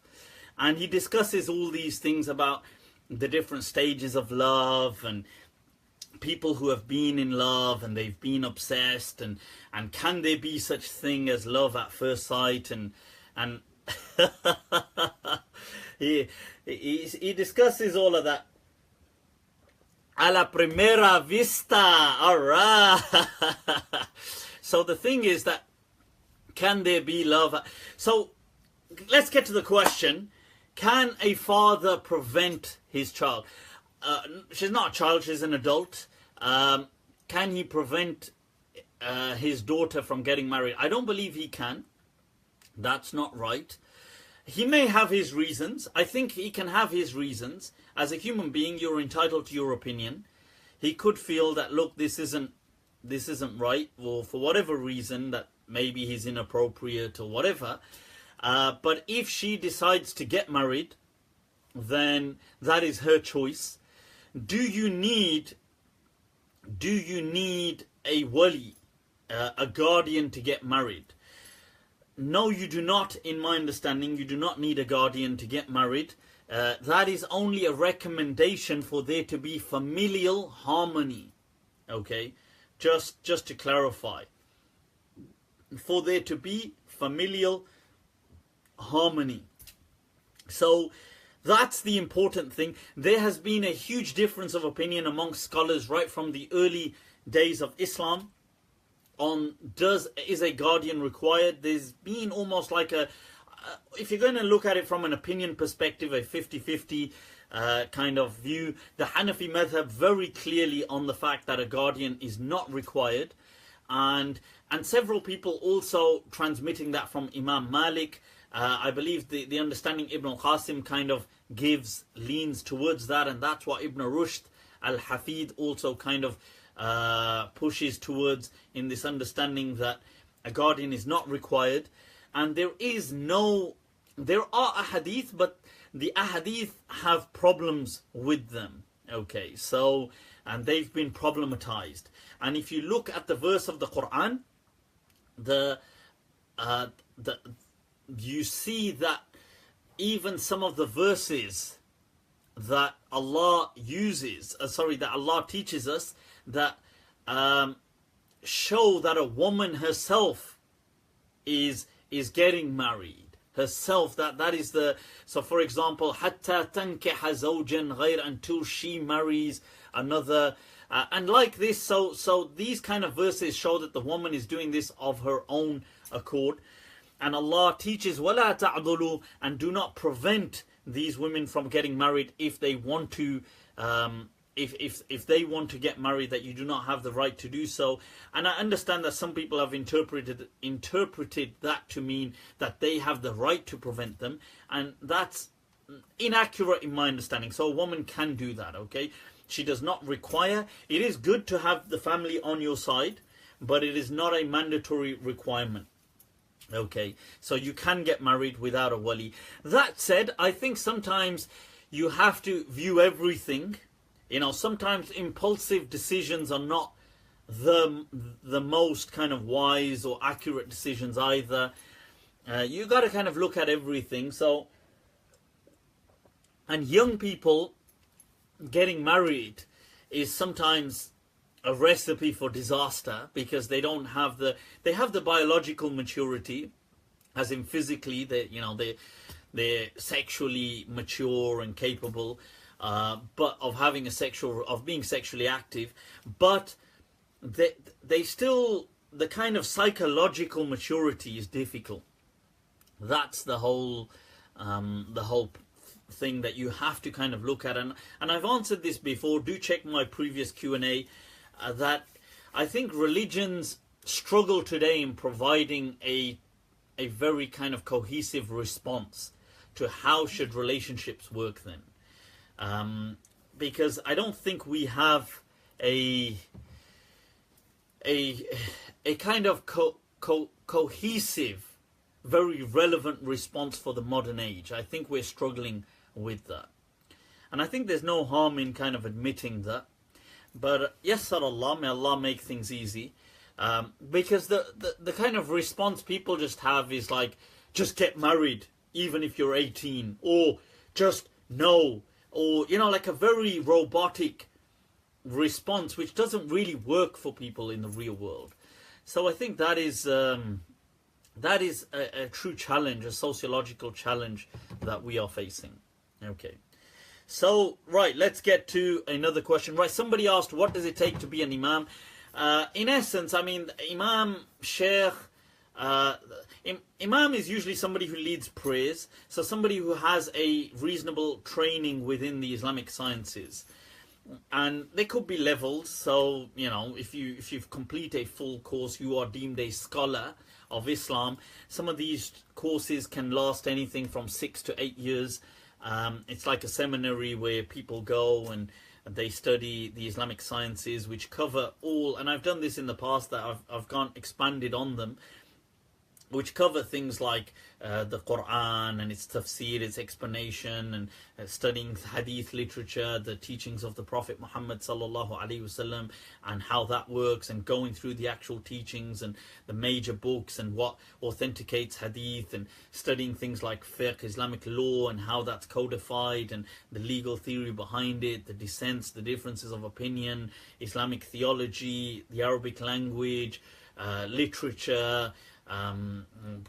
And he discusses all these things about the different stages of love and people who have been in love and they've been obsessed and can there be such thing as love at first sight and he discusses all of that. A la primera vista, alright. So the thing is that, can there be love? So let's get to the question. Can a father prevent his child? She's not a child, she's an adult. Can he prevent his daughter from getting married? I don't believe he can. That's not right. He may have his reasons. I think he can have his reasons. As a human being, you're entitled to your opinion. He could feel that, look, this isn't right, or for whatever reason, that maybe he's inappropriate or whatever. But if she decides to get married, then that is her choice. Do you need a wali, a guardian to get married? No, you do not, in my understanding. You do not need a guardian to get married. That is only a recommendation for there to be familial harmony. Okay, just to clarify. For there to be familial harmony. So that's the important thing. There has been a huge difference of opinion amongst scholars right from the early days of Islam on is a guardian required. There's been almost like if you're going to look at it from an opinion perspective, a 50-50 kind of view. The Hanafi madhab very clearly on the fact that a guardian is not required, and several people also transmitting that from Imam Malik. I believe the understanding Ibn al-Qasim kind of leans towards that, and that's what Ibn Rushd al-Hafid also kind of pushes towards, in this understanding that a guardian is not required. And there are ahadith, but the ahadith have problems with them. Okay, so, and they've been problematized. And if you look at the verse of the Quran, you see that even some of the verses that Allah uses, that Allah teaches us, that show that a woman herself is getting married herself, that is the, so for example, hatta tankiha zawjan ghayr, until she marries another, and like this. So these kind of verses show that the woman is doing this of her own accord. And Allah teaches wala ta'dulu, and do not prevent these women from getting married if they want to. If they want to get married, that you do not have the right to do so. And I understand that some people have interpreted that to mean that they have the right to prevent them, and that's inaccurate in my understanding. So a woman can do that, okay? She does not require. It is good to have the family on your side, but it is not a mandatory requirement. Okay, so you can get married without a wali. That said, I think sometimes you have to view everything. You know, sometimes impulsive decisions are not the most kind of wise or accurate decisions either. You got to kind of look at everything. So, and young people getting married is sometimes a recipe for disaster, because they don't have they have the biological maturity, as in physically they're sexually mature and capable, but of being sexually active, but they still, the kind of psychological maturity is difficult. That's the whole thing that you have to kind of look at, and I've answered this before. Do check my previous Q&A. That I think religions struggle today in providing a very kind of cohesive response to how should relationships work then, because I don't think we have a kind of cohesive, very relevant response for the modern age. I think we're struggling with that, and I think there's no harm in kind of admitting that. But yes, Allah, may Allah make things easy, because the kind of response people just have is like, just get married even if you're 18, or just no, or like a very robotic response which doesn't really work for people in the real world. So I think that is a true challenge, a sociological challenge that we are facing. Okay. So, right, let's get to another question. Right, somebody asked, what does it take to be an imam? In essence, I mean, imam, sheikh, imam is usually somebody who leads prayers. So somebody who has a reasonable training within the Islamic sciences. And there could be levels. So, if you've completed a full course, you are deemed a scholar of Islam. Some of these courses can last anything from 6 to 8 years. It's like a seminary where people go and they study the Islamic sciences, which cover all, and I've done this in the past, that I've gone expanded on them, which cover things like the Quran and its tafsir, its explanation, and studying hadith literature, the teachings of the Prophet Muhammad sallallahu alaihi wasallam, and how that works, and going through the actual teachings and the major books and what authenticates hadith, and studying things like fiqh, Islamic law, and how that's codified, and the legal theory behind it, the dissents, the differences of opinion, Islamic theology, the Arabic language, literature,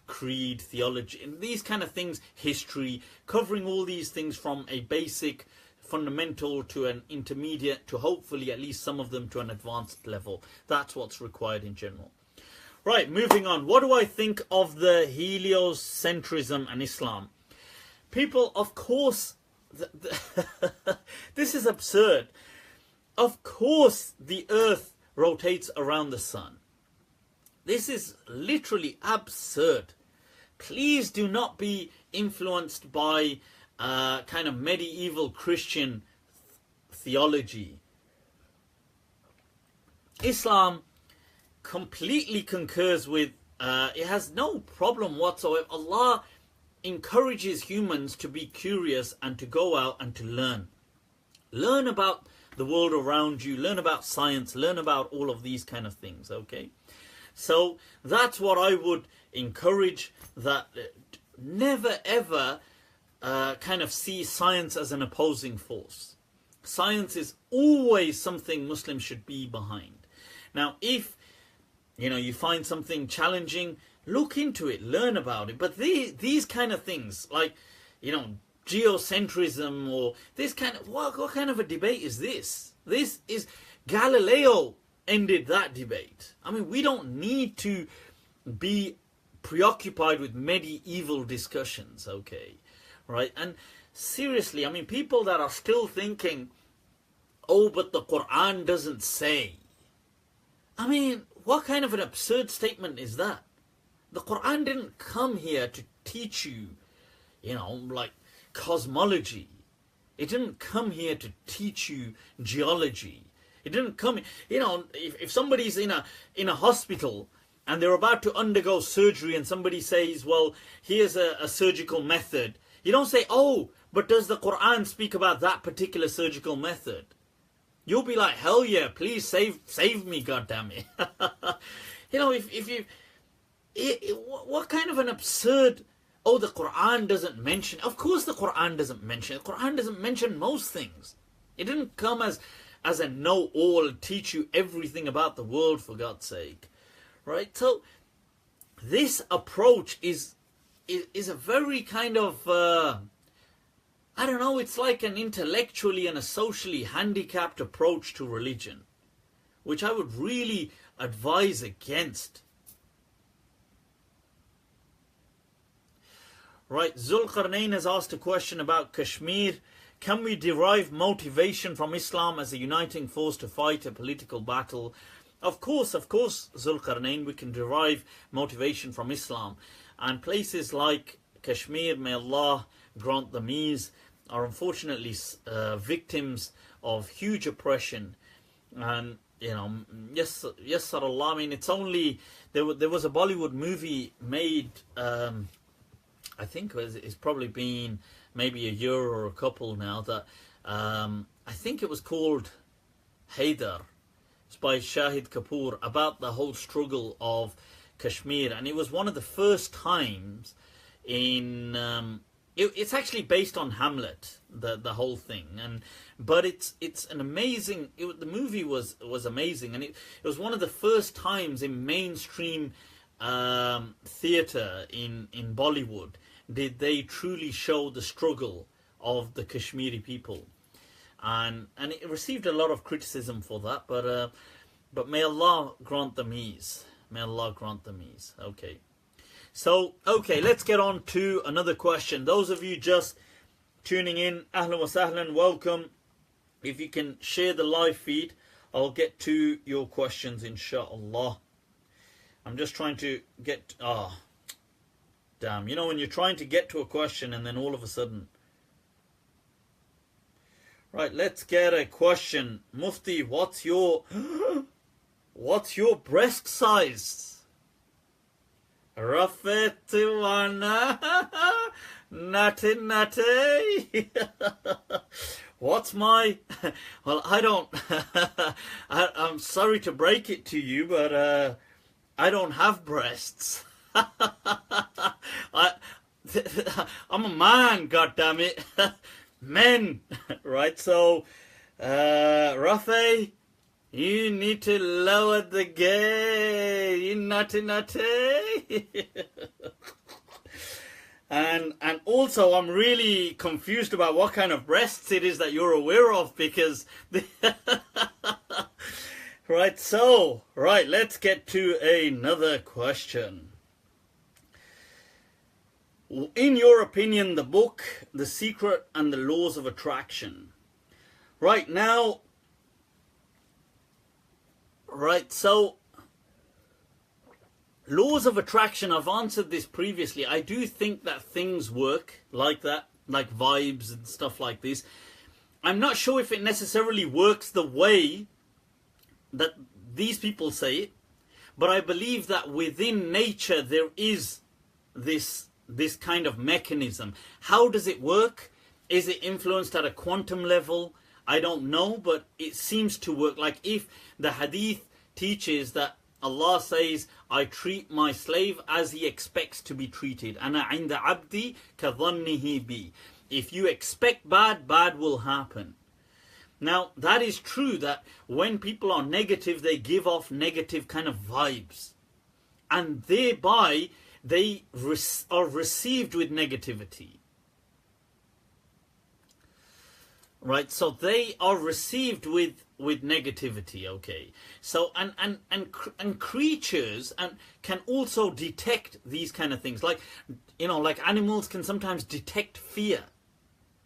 creed, theology, and these kind of things, history, covering all these things from a basic fundamental to an intermediate to hopefully at least some of them to an advanced level. That's what's required in general. Right, moving on. What do I think of the heliocentrism and Islam? People, of course, this is absurd. Of course the earth rotates around the sun. This is literally absurd. Please do not be influenced by kind of medieval Christian theology. Islam completely concurs with, it has no problem whatsoever. Allah encourages humans to be curious and to go out and to learn. Learn about the world around you, learn about science, learn about all of these kind of things, okay? So that's what I would encourage, that never ever kind of see science as an opposing force. Science is always something Muslims should be behind. Now, if you find something challenging, look into it, learn about it. But these kind of things, like geocentrism or this kind of what kind of a debate is this? This is Galileo ended that debate. I mean, we don't need to be preoccupied with medieval discussions, okay? Right? And seriously, I mean, people that are still thinking, oh, but the Quran doesn't say. I mean, what kind of an absurd statement is that? The Quran didn't come here to teach you, like cosmology. It didn't come here to teach you geology. It didn't come, if somebody's in a hospital and they're about to undergo surgery and somebody says, well, here's a surgical method. You don't say, oh, but does the Quran speak about that particular surgical method? You'll be like, hell yeah, please save me, goddammit. What kind of an absurd, oh, the Quran doesn't mention. Of course the Quran doesn't mention. The Quran doesn't mention most things. It didn't come as a know-all, teach you everything about the world, for God's sake. Right? So this approach is a very kind of, I don't know, it's like an intellectually and a socially handicapped approach to religion, which I would really advise against. Right, Zulqarnain has asked a question about Kashmir. Can we derive motivation from Islam as a uniting force to fight a political battle? Of course, Zulqarnain, we can derive motivation from Islam. And places like Kashmir, may Allah grant them ease, are unfortunately victims of huge oppression. And, yes, Allah, I mean, it's only, there was a Bollywood movie made, I think it's probably been maybe a year or a couple now, that I think it was called Haydar. It's by Shahid Kapoor, about the whole struggle of Kashmir. And it was one of the first times in... it's actually based on Hamlet, the whole thing. But it's an amazing... the movie was amazing. And it was one of the first times in mainstream theatre in Bollywood did they truly show the struggle of the Kashmiri people, and it received a lot of criticism for that, but may Allah grant them ease. May Allah grant them ease. Okay, so let's get on to another question. Those of you just tuning in, ahlan wa sahlan, welcome. If you can share the live feed, I'll get to your questions, inshallah. I'm just trying to get... damn. When you're trying to get to a question and then all of a sudden... Right, let's get a question. Mufti, what's your breast size? Rafetiwana Nati. What's my... Well, I don't... I'm sorry to break it to you, but I don't have breasts. I'm a man, goddammit. Men, right? So, Rafe, you need to lower the gay. You nutty. And also, I'm really confused about what kind of breasts it is that you're aware of, because... Right, let's get to another question. In your opinion, the book, The Secret and the Laws of Attraction. Right, now... Right, so... Laws of attraction, I've answered this previously. I do think that things work like that, like vibes and stuff like this. I'm not sure if it necessarily works the way that these people say it, but I believe that within nature there is this kind of mechanism. How does it work? Is it influenced at a quantum level? I don't know, but it seems to work. Like if the hadith teaches that Allah says, I treat my slave as he expects to be treated. Ana inda abdi kadhannihi bi. If you expect bad, bad will happen. Now, that is true that when people are negative, they give off negative kind of vibes. And thereby, they are received with negativity. Right, so they are received with negativity, okay. So, and creatures can also detect these kind of things. Like, like animals can sometimes detect fear.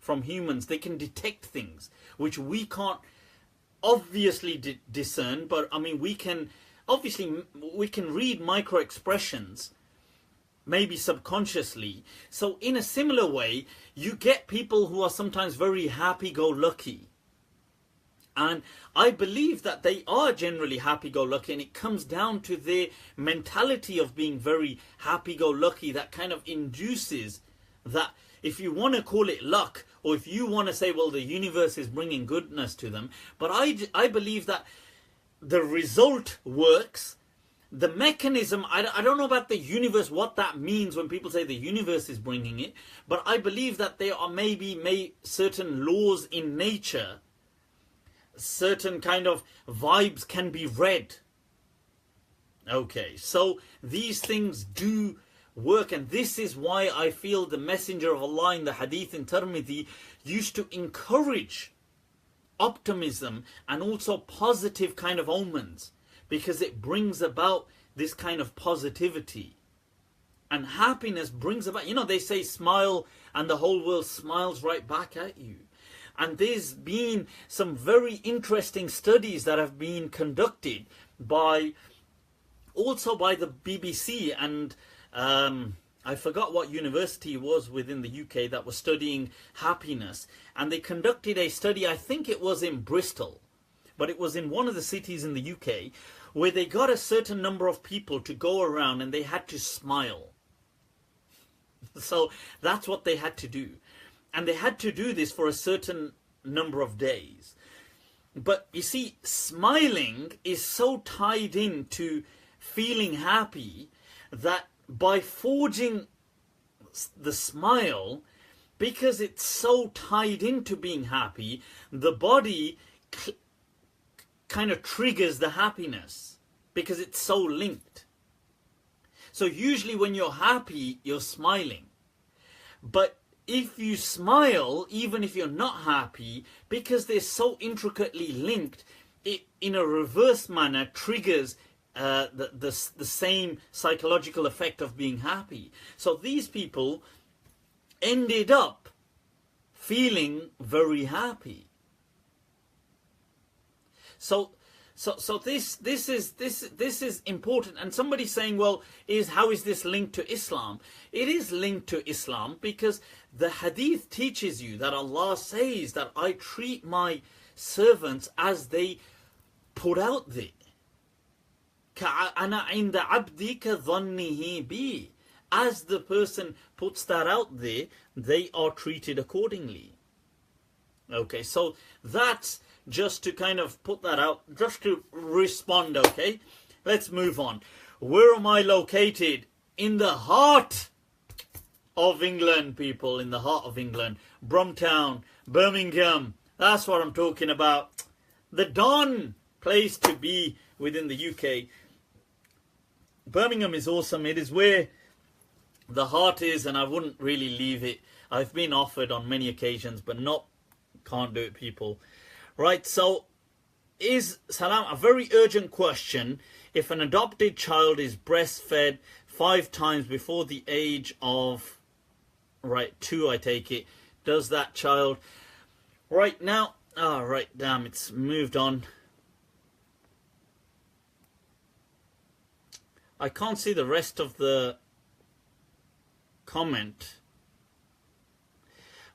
from humans. They can detect things which we can't obviously discern, but I mean we can read micro expressions, maybe subconsciously. So in a similar way, you get people who are sometimes very happy-go-lucky, and I believe that they are generally happy-go-lucky, and it comes down to their mentality of being very happy-go-lucky that kind of induces that, if you want to call it luck, or if you want to say, well, the universe is bringing goodness to them. But I believe that the result works. The mechanism, I don't know about the universe, what that means when people say the universe is bringing it. But I believe that there are maybe certain laws in nature, certain kind of vibes can be read. Okay, so these things do work, and this is why I feel the Messenger of Allah in the hadith in Tirmidhi used to encourage optimism and also positive kind of omens, because it brings about this kind of positivity, and happiness brings about, you know, they say smile and the whole world smiles right back at you. And there's been some very interesting studies that have been conducted by the BBC, and I forgot what university it was within the UK that was studying happiness, and they conducted a study, I think it was in Bristol, but it was in one of the cities in the UK, where they got a certain number of people to go around and they had to smile. So that's what they had to do, and they had to do this for a certain number of days. But you see, smiling is so tied into feeling happy that by forging the smile, because it's so tied into being happy, the body kind of triggers the happiness because it's so linked. So usually when you're happy, you're smiling. But if you smile, even if you're not happy, because they're so intricately linked, it in a reverse manner triggers the same psychological effect of being happy. So these people ended up feeling very happy. So this is important. And somebody's saying, well, how is this linked to Islam? It is linked to Islam because the hadith teaches you that Allah says that I treat my servants as they put out there. كَأَنَا عِنْدَ عَبْدِي كَظَنِّهِ بِي. As the person puts that out there, they are treated accordingly. Okay, so that's just to kind of put that out, just to respond, okay? Let's move on. Where am I located? In the heart of England, people, in the heart of England. Bromtown, Birmingham, that's what I'm talking about. The Don place to be within the UK. Birmingham is awesome. It is where the heart is, and I wouldn't really leave it. I've been offered on many occasions, but can't do it, people. Right, so is Salam a very urgent question? If an adopted child is breastfed 5 times before the age of 2, I take it, does that child right now? Oh, right, damn, it's moved on. I can't see the rest of the comment.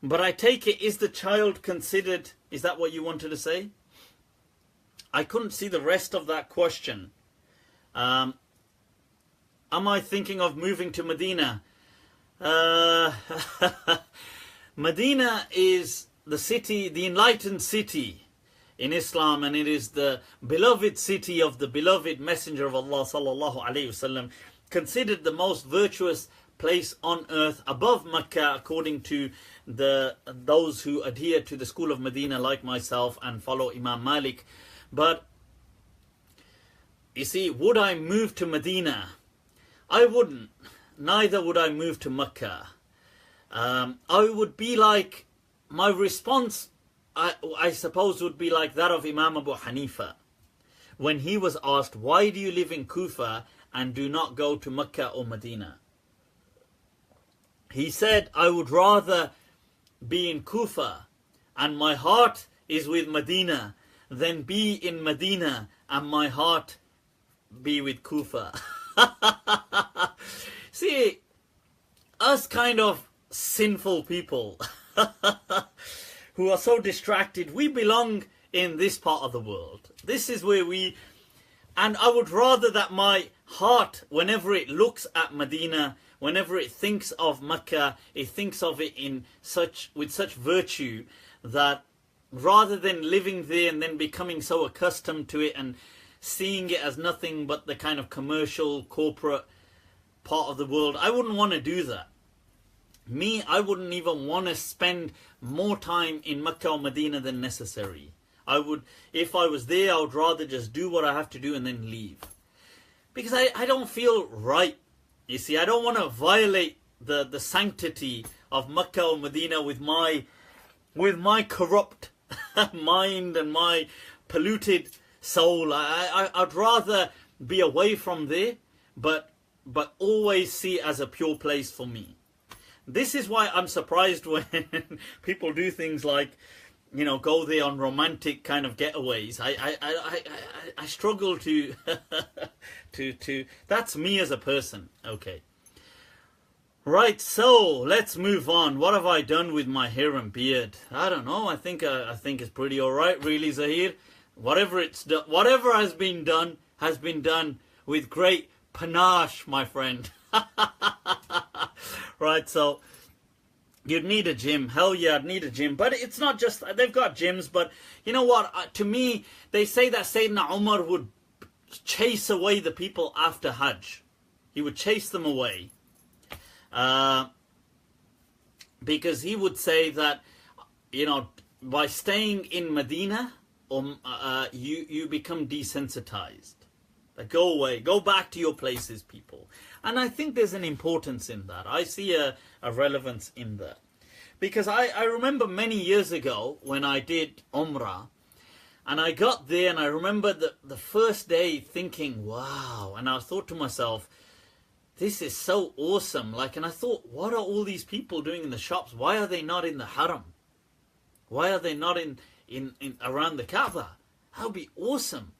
But I take it, is the child considered, is that what you wanted to say? I couldn't see the rest of that question. Am I thinking of moving to Medina? Medina is the city, the enlightened city in Islam, and it is the beloved city of the beloved Messenger of Allah sallallahu alaihi wasallam, considered the most virtuous place on earth above Mecca, according to those who adhere to the school of Medina like myself and follow Imam Malik. But you see, would I move to Medina? I wouldn't. Neither would I move to Mecca. I would be like, my response I suppose would be like that of Imam Abu Hanifa when he was asked, why do you live in Kufa and do not go to Mecca or Medina? He said, I would rather be in Kufa and my heart is with Medina, then be in Medina and my heart be with Kufa. See, us kind of sinful people who are so distracted, we belong in this part of the world. This is where we, and I would rather that my heart, whenever it looks at Medina, whenever it thinks of Mecca, it thinks of it with such virtue, that rather than living there and then becoming so accustomed to it and seeing it as nothing but the kind of commercial, corporate part of the world, I wouldn't want to do that. I wouldn't even want to spend more time in Mecca or Medina than necessary. If I was there, I would rather just do what I have to do and then leave. Because I don't feel right. You see, I don't want to violate the sanctity of Mecca or Medina with my corrupt mind and my polluted soul. I'd rather be away from there, but always see it as a pure place for me. This is why I'm surprised when people do things like, you know, go there on romantic kind of getaways. I struggle to that's me as a person. Okay. Right, so let's move on. What have I done with my hair and beard? I don't know. I think it's pretty all right, really, Zahir. Whatever has been done with great panache, my friend. Right, so you'd need a gym. Hell yeah, I'd need a gym. But it's not just, they've got gyms, but you know what? To me, they say that Sayyidina Umar would chase away the people after Hajj. He would chase them away. Because he would say that, you know, by staying in Medina, you become desensitized. Like, go away, go back to your places, people. And I think there's an importance in that. I see a relevance in that. Because I remember many years ago when I did Umrah, and I got there and I remember the first day thinking, wow, and I thought to myself, this is so awesome. Like, and I thought, what are all these people doing in the shops? Why are they not in the haram? Why are they not in around the Kaaba? That would be awesome.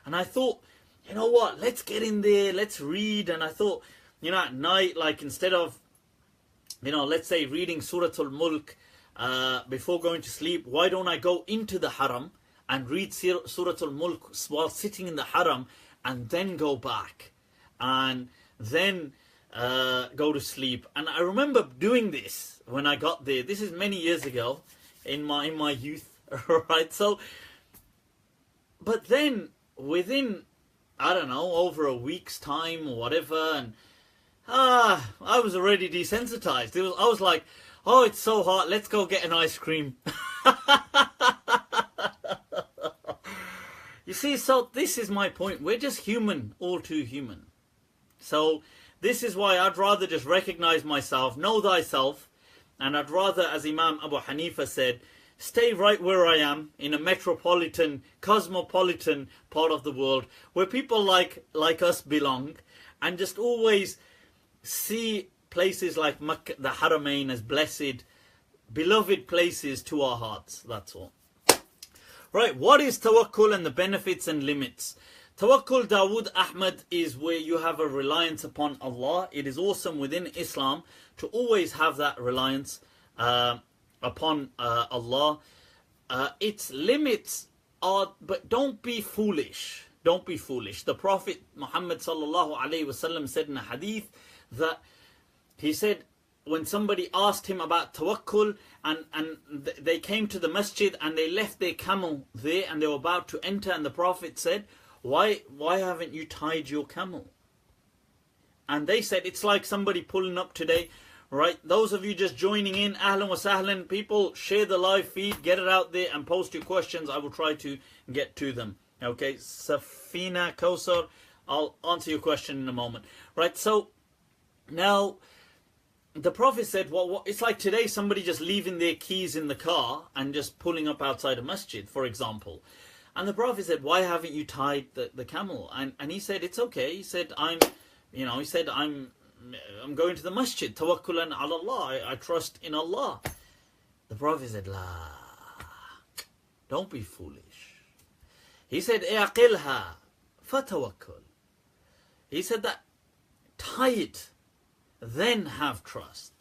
And I thought, you know what, let's get in there, let's read. And I thought, you know, at night, like, instead of, you know, let's say reading Surah Al-Mulk before going to sleep, why don't I go into the haram and read Surah Al-Mulk while sitting in the haram and then go back and then go to sleep? And I remember doing this when I got there. This is many years ago in my youth, right? So, but then within, I don't know, over a week's time or whatever, and I was already desensitized. I was like, oh, it's so hot, let's go get an ice cream. You see, so this is my point. We're just human, all too human. So this is why I'd rather just recognize myself, know thyself, and I'd rather, as Imam Abu Hanifa said, stay right where I am, in a metropolitan, cosmopolitan part of the world, where people like us belong, and just always see places like Makkah, the Haramain, as blessed, beloved places to our hearts. That's all. Right, what is tawakkul and the benefits and limits? Tawakkul, Dawood Ahmed, is where you have a reliance upon Allah. It is awesome within Islam to always have that reliance upon Allah. Its limits are, but don't be foolish. Don't be foolish. The Prophet Muhammad sallallahu alaihi wasallam said in a hadith that he said, when somebody asked him about tawakkul and they came to the masjid and they left their camel there and they were about to enter, and the Prophet said, why haven't you tied your camel? And they said, it's like somebody pulling up today, right? Those of you just joining in, ahlan wa sahlan, people, share the live feed, get it out there and post your questions. I will try to get to them. Okay, Safina Kausar, I'll answer your question in a moment. Right, so now the Prophet said, well, it's like today somebody just leaving their keys in the car and just pulling up outside a masjid, for example. And the Prophet said, why haven't you tied the camel? And he said, it's okay. He said, I'm going to the masjid, tawakkulan ala Allah. I trust in Allah. The Prophet said, La, don't be foolish. He said, I'aqilha fatawakkul. He said that, tie it, then have trust.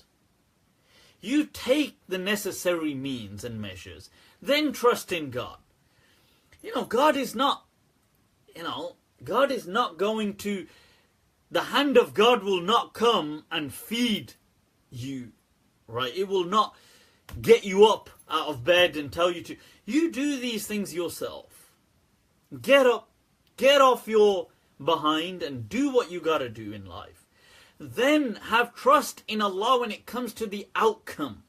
You take the necessary means and measures, then trust in God. God is not going to, the hand of God will not come and feed you, right? It will not get you up out of bed and tell you to. You do these things yourself. Get up, get off your behind and do what you got to do in life. Then have trust in Allah when it comes to the outcome.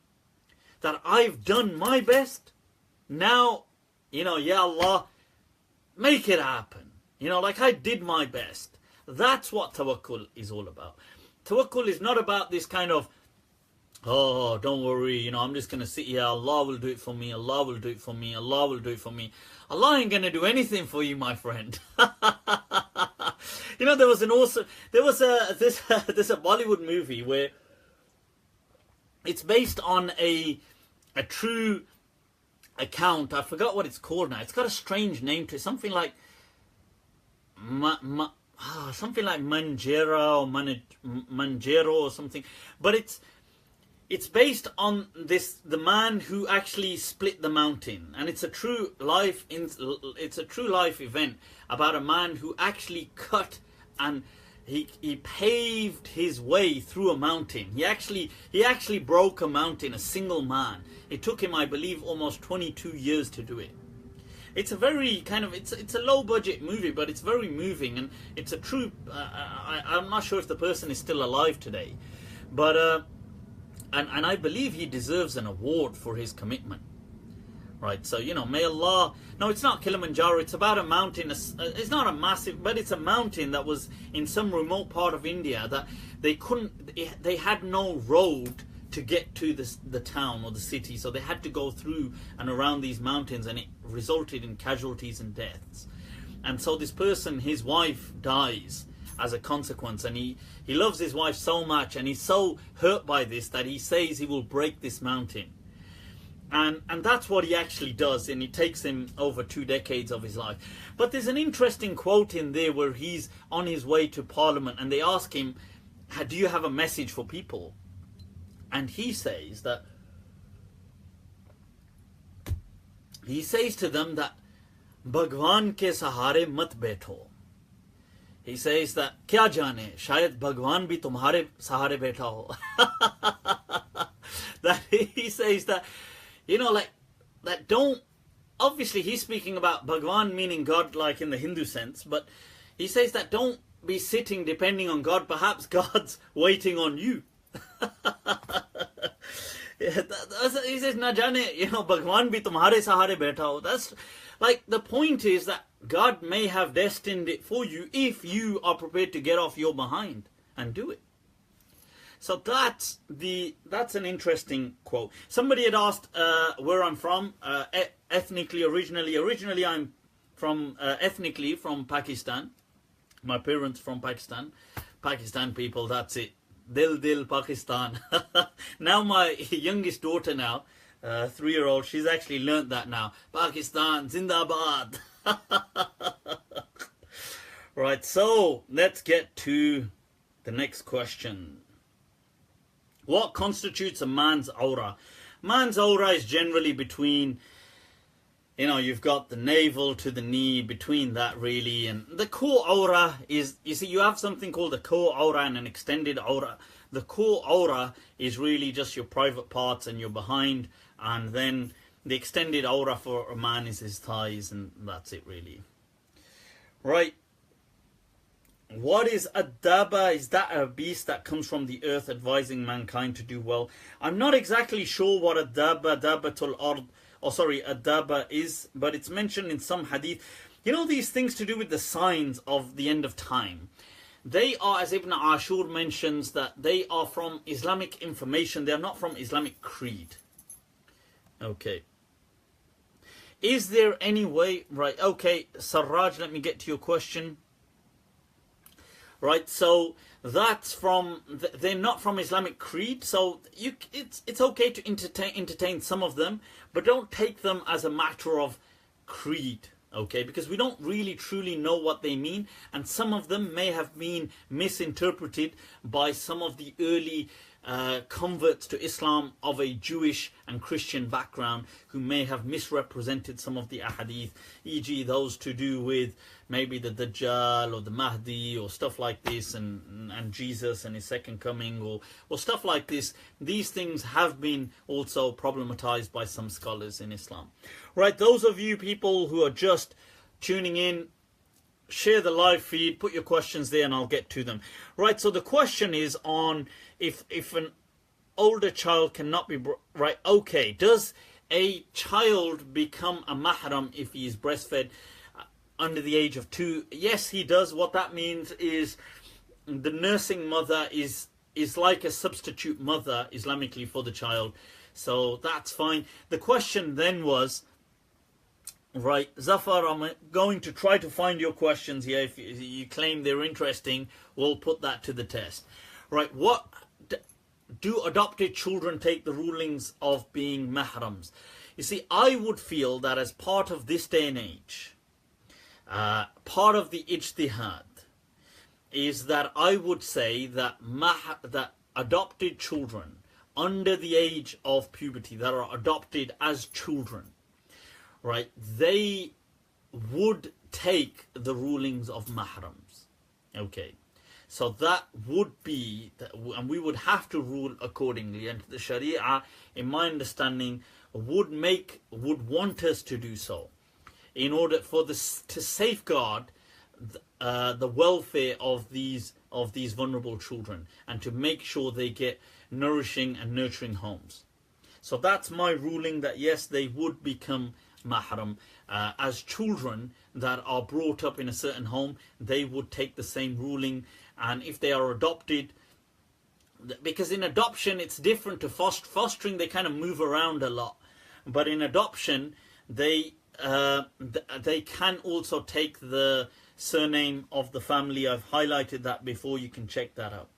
That I've done my best. Now, Ya Allah, make it happen. Like I did my best. That's what tawakkul is all about. Tawakkul is not about this kind of, oh, don't worry, I'm just going to sit here. Allah will do it for me. Allah will do it for me. Allah will do it for me. Allah ain't going to do anything for you, my friend. There was a Bollywood movie where it's based on a true account. I forgot what it's called now. It's got a strange name to it. Something like Manjera or Manjero or something. But it's based on the man who actually split the mountain, and it's a true life event about a man who actually cut and he paved his way through a mountain. He actually broke a mountain, a single man. It took him, I believe, almost 22 years to do it. It's a very it's a low budget movie, but it's very moving, and it's a true. I'm not sure if the person is still alive today, but and I believe he deserves an award for his commitment. Right, so may Allah. No, it's not Kilimanjaro. It's about a mountain. It's not a massive, but it's a mountain that was in some remote part of India that they had no road to get to the town or the city, so they had to go through and around these mountains, and it resulted in casualties and deaths. And so this person, his wife, dies as a consequence, and he loves his wife so much, and he's so hurt by this that he says he will break this mountain. And that's what he actually does, and it takes him over 2 decades of his life. But there's an interesting quote in there where he's on his way to Parliament, and they ask him, do you have a message for people? And he says to them that Bhagwan ke sahare mat baitho. He says that kya jane, shayad Bhagwan bhi tumhare sahare baitha ho. That he says that, that don't, obviously he's speaking about Bhagwan meaning God, like in the Hindu sense, but he says that don't be sitting depending on God, perhaps God's waiting on you. He says, na jane, Bhagwan bhi tumhare sahare baitha ho. That's like, the point is that God may have destined it for you if you are prepared to get off your behind and do it. So that's an interesting quote. Somebody had asked where I'm from, ethnically, originally I'm from ethnically from Pakistan. My parents from Pakistan. Pakistan people, that's it. Dil Pakistan. Now my youngest daughter now, 3-year-old, she's actually learnt that now. Pakistan, Zindabad. Right, so let's get to the next question. What constitutes a man's awrah? Man's awrah is generally between, you've got the navel to the knee, between that really. And the core awrah is, you have something called a core awrah and an extended awrah. The core awrah is really just your private parts and your behind. And then the extended awrah for a man is his thighs, and that's it really. Right. What is a dabba? Is that a beast that comes from the earth advising mankind to do well? I'm not exactly sure what a dabba is, but it's mentioned in some hadith. These things to do with the signs of the end of time. They are, as Ibn Ashur mentions, that they are from Islamic information. They are not from Islamic creed. Okay. Is there any way, right, okay, Sarraj, let me get to your question. right? So that's from, they're not from Islamic creed, so it's okay to entertain some of them, but don't take them as a matter of creed, okay? Because we don't really truly know what they mean, and some of them may have been misinterpreted by some of the early converts to Islam of a Jewish and Christian background, who may have misrepresented some of the ahadith, e.g. those to do with maybe the Dajjal or the Mahdi or stuff like this, and Jesus and his second coming, or stuff like this. These things have been also problematized by some scholars in Islam. Right, those of you people who are just tuning in, share the live feed, put your questions there and I'll get to them. Right, so the question is on if an older child cannot be, right, okay, does a child become a mahram if he is breastfed under the age of 2? Yes, he does. What that means is the nursing mother is like a substitute mother Islamically for the child. So that's fine. The question then was, right, Zafar, I'm going to try to find your questions here. If you claim they're interesting, we'll put that to the test. Right, what do adopted children take the rulings of being mahrams? You see, I would feel that as part of this day and age, part of the ijtihad is that I would say that that adopted children under the age of puberty, that are adopted as children, right, they would take the rulings of mahrams. Okay, so that would be, and we would have to rule accordingly, and the Sharia, in my understanding, would want us to do so, in order for this to safeguard the welfare of these vulnerable children, and to make sure they get nourishing and nurturing homes. So that's my ruling, that yes, they would become mahram as children that are brought up in a certain home. They would take the same ruling. And if they are adopted, because in adoption it's different to fostering, they kind of move around a lot, but in adoption they can also take the surname of the family. I've highlighted that before, you can check that out.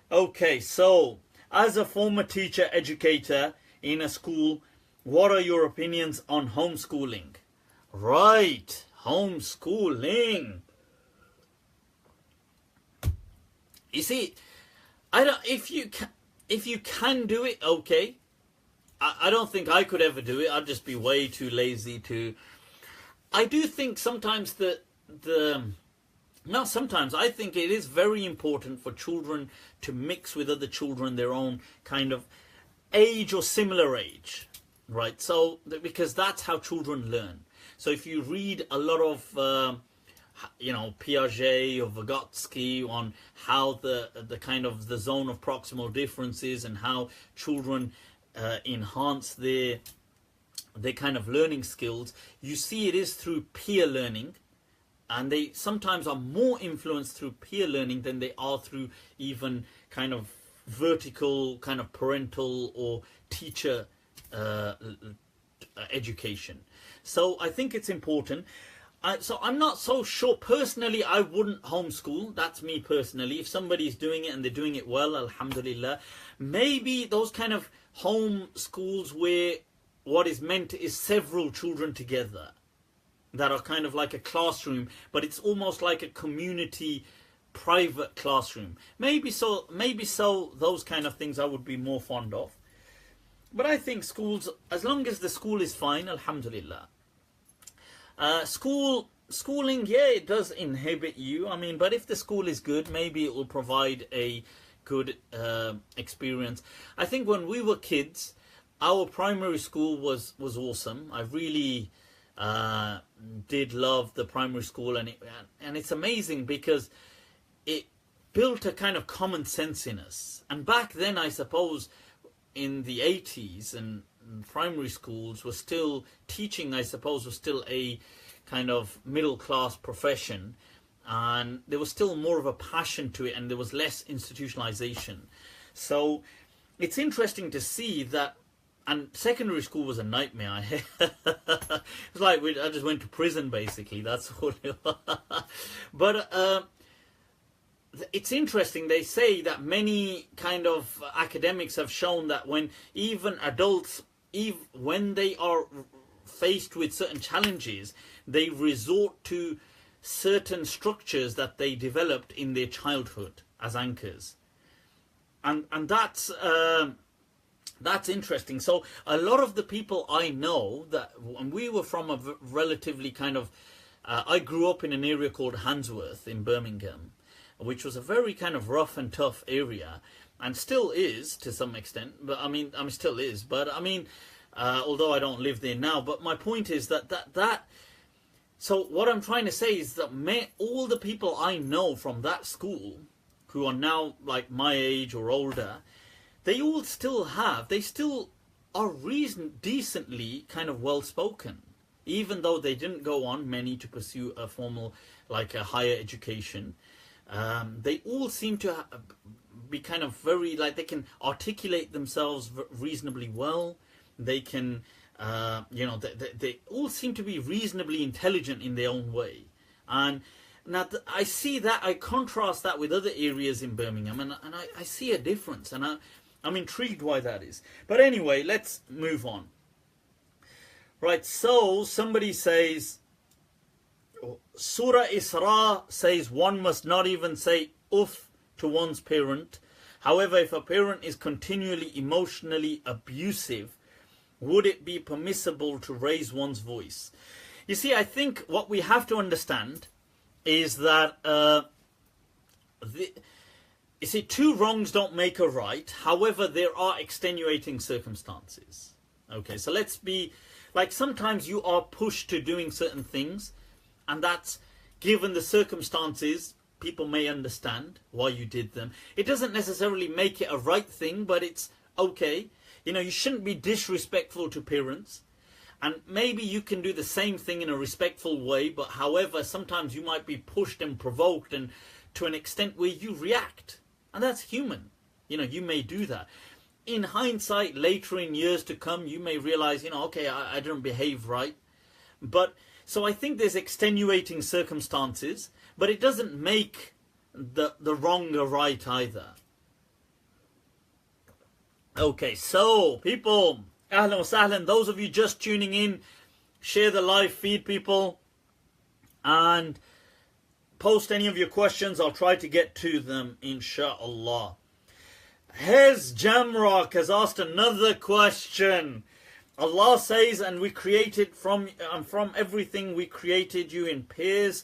Okay, so as a former teacher educator in a school, what are your opinions on homeschooling? Right, homeschooling. You see, if you can do it, okay. I don't think I could ever do it. I'd just be way too lazy to. I do think sometimes I think it is very important for children to mix with other children their own kind of age or similar age, right? So because that's how children learn. So if you read a lot of Piaget or Vygotsky on how the kind of the zone of proximal differences and how children enhance their kind of learning skills, you see it is through peer learning, and they sometimes are more influenced through peer learning than they are through even kind of vertical kind of parental or teacher education. So I think it's important. So I'm not so sure. Personally, I wouldn't homeschool. That's me personally. If somebody's doing it and they're doing it well, alhamdulillah. Maybe those kind of home schools where what is meant is several children together, that are kind of like a classroom, but it's almost like a community private classroom. Maybe so, those kind of things I would be more fond of. But I think schools, as long as the school is fine, alhamdulillah. Schooling, yeah, it does inhibit you. I mean, but if the school is good, maybe it will provide a good experience. I think when we were kids, our primary school was awesome. I really did love the primary school, and it's amazing because it built a kind of common sense in us. And back then, I suppose, in the 80s, and primary schools were still, teaching, I suppose, was still a kind of middle class profession, and there was still more of a passion to it, and there was less institutionalization. So it's interesting to see that. And secondary school was a nightmare. It's like I just went to prison, basically. That's all it was. But it's interesting, they say that many kind of academics have shown that when even adults, when they are faced with certain challenges, they resort to certain structures that they developed in their childhood as anchors. And that's interesting. So a lot of the people I know, that when we were from a relatively kind of, I grew up in an area called Handsworth in Birmingham, which was a very kind of rough and tough area, and still is to some extent. But I mean still is. But I mean, although I don't live there now. But my point is that. So what I'm trying to say is that all the people I know from that school, who are now like my age or older, they still are decently kind of well spoken, even though they didn't go on, many, to pursue a formal, like a higher education. They all seem to be kind of very, like, they can articulate themselves reasonably well. They can, they all seem to be reasonably intelligent in their own way. And now I see that, I contrast that with other areas in Birmingham, and I see a difference, and I'm intrigued why that is. But anyway, let's move on. Right, so somebody says, Surah Isra says one must not even say uff to one's parent. However, if a parent is continually emotionally abusive, would it be permissible to raise one's voice? You see, I think what we have to understand is that, you see, two wrongs don't make a right. However, there are extenuating circumstances. Okay, so let's be, like, sometimes you are pushed to doing certain things, and that's, given the circumstances, people may understand why you did them. It doesn't necessarily make it a right thing, but it's okay. You know, you shouldn't be disrespectful to parents. And maybe you can do the same thing in a respectful way, but however, sometimes you might be pushed and provoked, and to an extent where you react. And that's human. You know, you may do that. In hindsight, later in years to come, you may realize, okay, I didn't behave right. But, so I think there's extenuating circumstances, but it doesn't make the wrong a right either. Okay, so people, ahlan wa sahlan, those of you just tuning in, share the live feed, people, and post any of your questions. I'll try to get to them, inshallah. Hez Jamrock has asked another question. Allah says, and we created from everything we created you in pairs,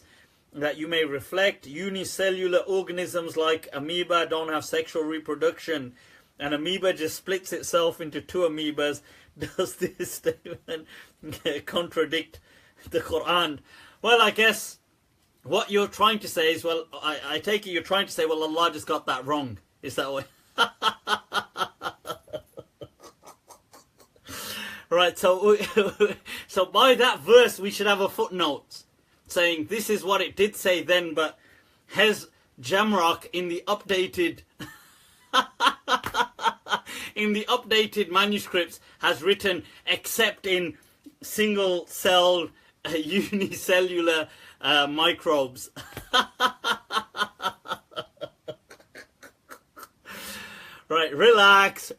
that you may reflect. Unicellular organisms like amoeba don't have sexual reproduction. An amoeba just splits itself into two amoebas. Does this statement contradict the Quran? Well, I guess what you're trying to say is, well, I take it you're trying to say, well, Allah just got that wrong. Is that way? Right, so by that verse we should have a footnote saying this is what it did say then, but Hez Jamrock in the updated manuscripts has written, except in single-celled unicellular microbes. Right, relax.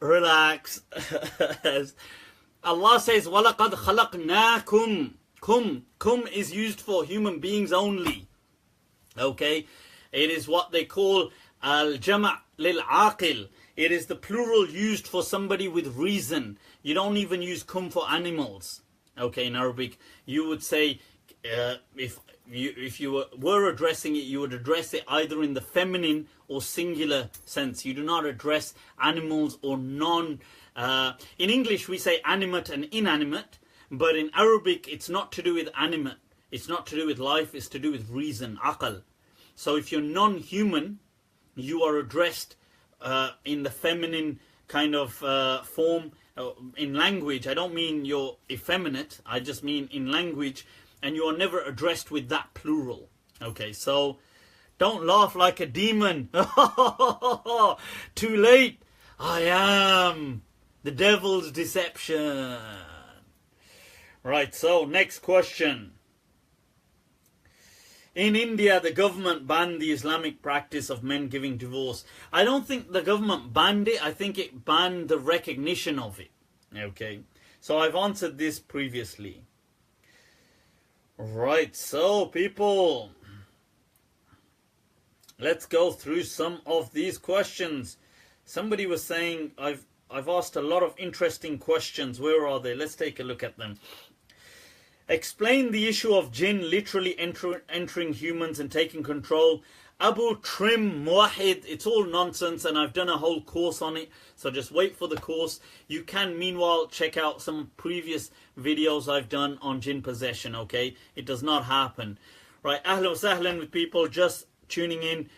Allah says, وَلَقَدْ خَلَقْنَاكُمْ. Kum is used for human beings only. Okay? It is what they call al-jama' lil-aqil. It is the plural used for somebody with reason. You don't even use kum for animals. Okay, in Arabic, you would say, if you were addressing it, you would address it either in the feminine or singular sense. You do not address animals or non. In English, we say animate and inanimate, but in Arabic, it's not to do with animate. It's not to do with life. It's to do with reason, aql. So if you're non-human, you are addressed in the feminine kind of form. In language, I don't mean you're effeminate. I just mean in language. And you are never addressed with that plural. Okay, so don't laugh like a demon. Too late. I am the devil's deception. Right, so next question. In India, the government banned the Islamic practice of men giving divorce. I don't think the government banned it. I think it banned the recognition of it. Okay. So I've answered this previously. Right. So people, let's go through some of these questions. Somebody was saying I've asked a lot of interesting questions. Where are they? Let's take a look at them. Explain the issue of jinn literally entering humans and taking control. Abu Trim Muwahid, it's all nonsense, and I've done a whole course on it, so just wait for the course. You can meanwhile check out some previous videos I've done on jinn possession, okay? It does not happen. Right, ahlan wa sahlan with people just tuning in.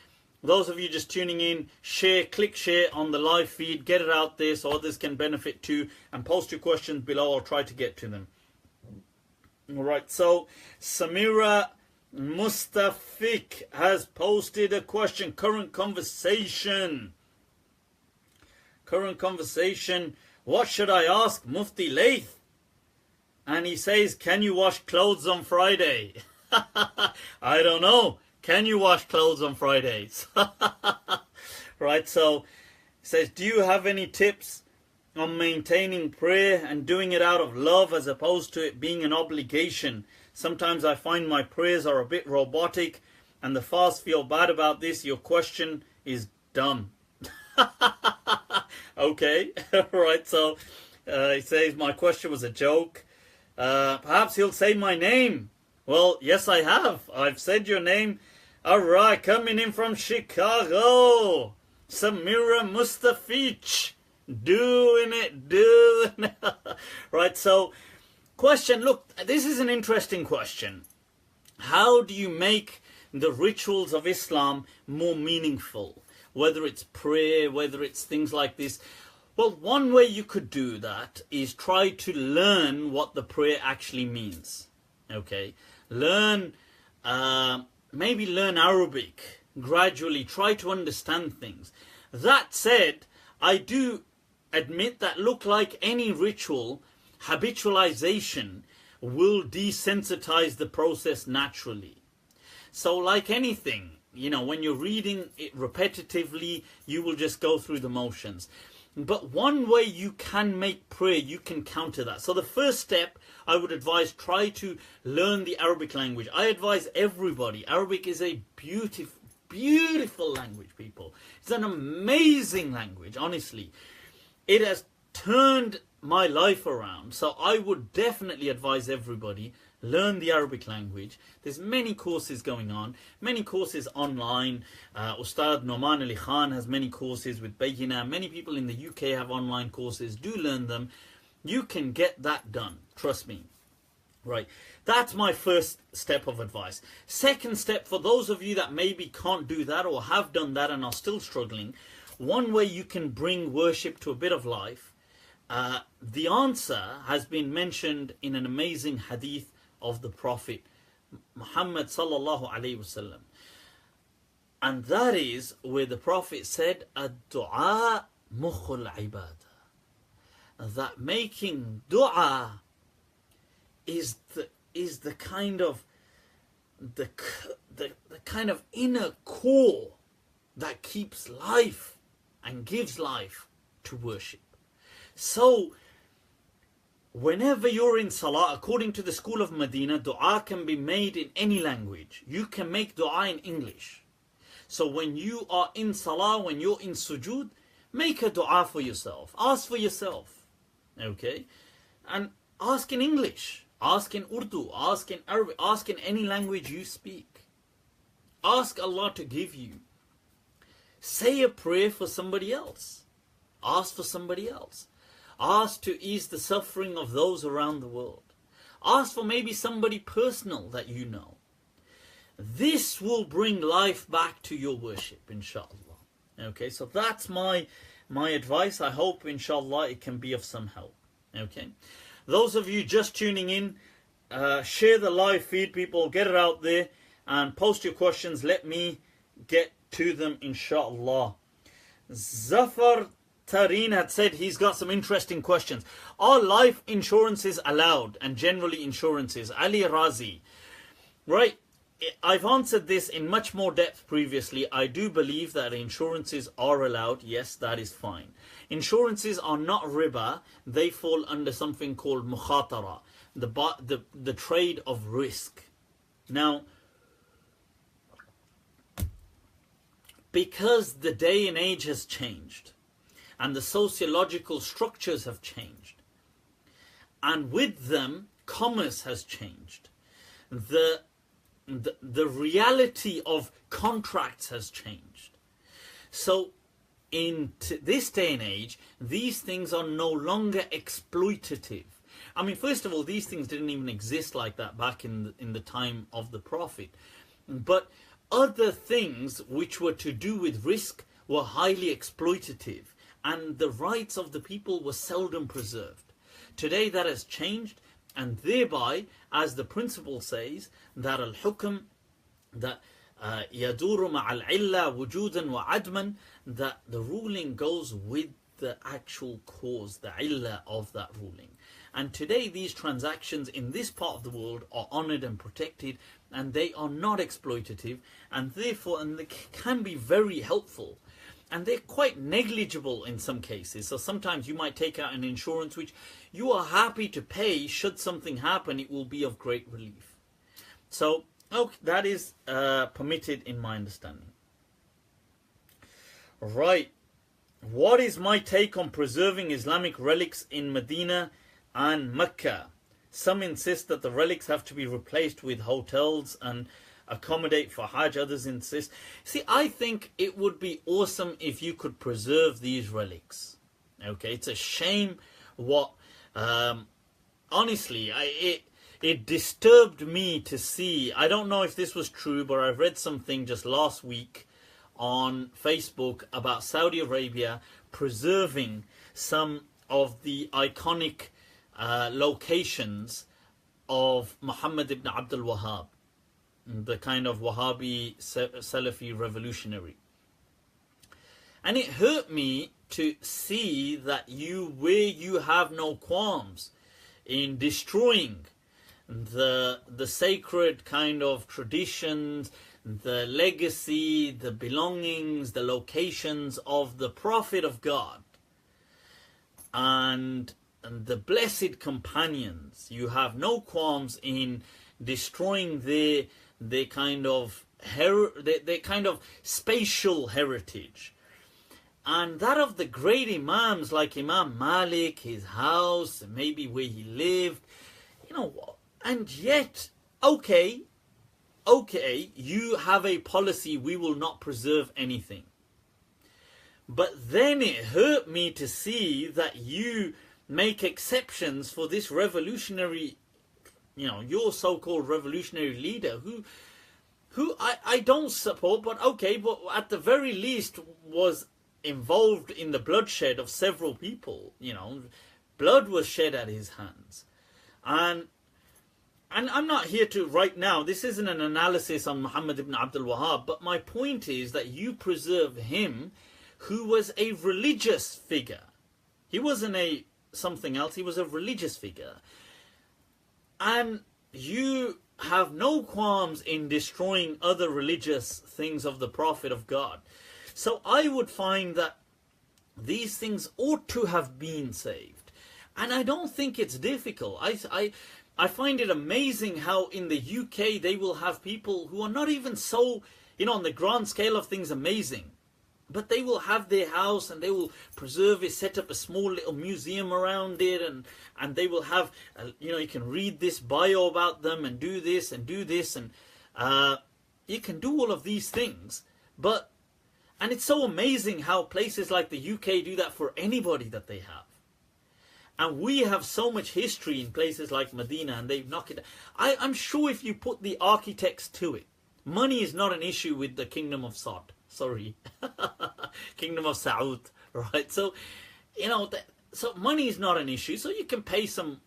Those of you just tuning in, share, click share on the live feed, get it out there so others can benefit too, and post your questions below. I'll try to get to them. Alright, so Samira Mustafik has posted a question. Current conversation. What should I ask Mufti Layth? And he says, can you wash clothes on Friday? I don't know. Can you wash clothes on Fridays? Right, so he says, do you have any tips on maintaining prayer and doing it out of love as opposed to it being an obligation? Sometimes I find my prayers are a bit robotic and the fast feel bad about this. Your question is dumb. Okay, right, so he says my question was a joke. Perhaps he'll say my name. Well, yes I have. I've said your name. Alright, coming in from Chicago, Samira Mustafich. Doing it. Right, so question, look, this is an interesting question. How do you make the rituals of Islam more meaningful? Whether it's prayer, whether it's things like this. Well, one way you could do that is try to learn what the prayer actually means. Okay, maybe learn Arabic gradually, try to understand things. That said, I do admit that look like any ritual, habitualization will desensitize the process naturally. So like anything, you know, when you're reading it repetitively, you will just go through the motions. But one way you can make prayer, you can counter that. So the first step, I would advise, try to learn the Arabic language. I advise everybody. Arabic is a beautiful language, people. It's an amazing language, honestly. It has turned my life around. So I would definitely advise everybody, learn the Arabic language. There's many courses going on, many courses online. Ustad Noman Ali Khan has many courses with Bayina. Many people in the UK have online courses. Do learn them. You can get that done. Trust me. Right. That's my first step of advice. Second step, for those of you that maybe can't do that or have done that and are still struggling, one way you can bring worship to a bit of life, the answer has been mentioned in an amazing hadith of the Prophet Muhammad sallallahu alaihi wasallam, and that is where the Prophet said, "Ad-du'a mukhul ibadah," that making dua is the kind of the kind of inner core that keeps life and gives life to worship. So whenever you're in salah, according to the school of Medina, dua can be made in any language. You can make dua in English. So when you are in salah, when you're in sujood, make a dua for yourself. Ask for yourself. Okay? And ask in English. Ask in Urdu. Ask in Arabic. Ask in any language you speak. Ask Allah to give you. Say a prayer for somebody else. Ask for somebody else. Ask to ease the suffering of those around the world. Ask for maybe somebody personal that you know. This will bring life back to your worship, inshallah. Okay, so that's my advice. I hope, inshallah, it can be of some help. Okay, those of you just tuning in, share the live feed, people. Get it out there and post your questions. Let me get to them, inshallah. Zafar Tareen had said he's got some interesting questions. Are life insurances allowed, and generally insurances? Ali Razi. Right, I've answered this in much more depth previously. I do believe that insurances are allowed. Yes, that is fine. Insurances are not riba. They fall under something called mukhatara, the trade of risk. Now, because the day and age has changed, and the sociological structures have changed, and with them, commerce has changed. The reality of contracts has changed. So in this day and age, these things are no longer exploitative. I mean, first of all, these things didn't even exist like that back in the time of the Prophet. But other things which were to do with risk were highly exploitative, and the rights of the people were seldom preserved. Today that has changed, and thereby, as the principle says, that al-hukm, that yaduru ma'al-illa wujudan wa adman, that the ruling goes with the actual cause, the illah of that ruling. And today these transactions in this part of the world are honoured and protected, and they are not exploitative, and therefore, and they can be very helpful. And they're quite negligible in some cases. So sometimes you might take out an insurance which you are happy to pay. Should something happen, it will be of great relief. So okay, that is permitted in my understanding. Right. What is my take on preserving Islamic relics in Medina and Mecca? Some insist that the relics have to be replaced with hotels and accommodate for Hajj. Others insist. See, I think it would be awesome if you could preserve these relics. Okay, it's a shame what, honestly, it disturbed me to see. I don't know if this was true, but I read something just last week on Facebook about Saudi Arabia preserving some of the iconic locations of Muhammad ibn Abdul Wahhab, the kind of Wahhabi Salafi revolutionary. And it hurt me to see that where you have no qualms in destroying the sacred kind of traditions, the legacy, the belongings, the locations of the Prophet of God and the blessed companions. You have no qualms in destroying their kind of spatial heritage, and that of the great imams like Imam Malik, his house, maybe where he lived, and yet, okay, you have a policy, we will not preserve anything. But then it hurt me to see that you make exceptions for this revolutionary, your so-called revolutionary leader who I don't support, but okay, but at the very least was involved in the bloodshed of several people. Blood was shed at his hands. And I'm not here to, right now, this isn't an analysis on Muhammad ibn Abdul Wahhab, but my point is that you preserve him, who was a religious figure. He wasn't something else, he was a religious figure. And you have no qualms in destroying other religious things of the Prophet of God. So I would find that these things ought to have been saved. And I don't think it's difficult. I find it amazing how in the UK they will have people who are not even so, on the grand scale of things, amazing. But they will have their house and they will preserve it, set up a small little museum around it, and they will have, you can read this bio about them and do this and do this, and you can do all of these things. And it's so amazing how places like the UK do that for anybody that they have. And we have so much history in places like Medina, and they've knocked it. I'm sure if you put the architects to it, money is not an issue with the Kingdom of Saud. Sorry, Kingdom of Saud, right? So, so money is not an issue. So you can pay some,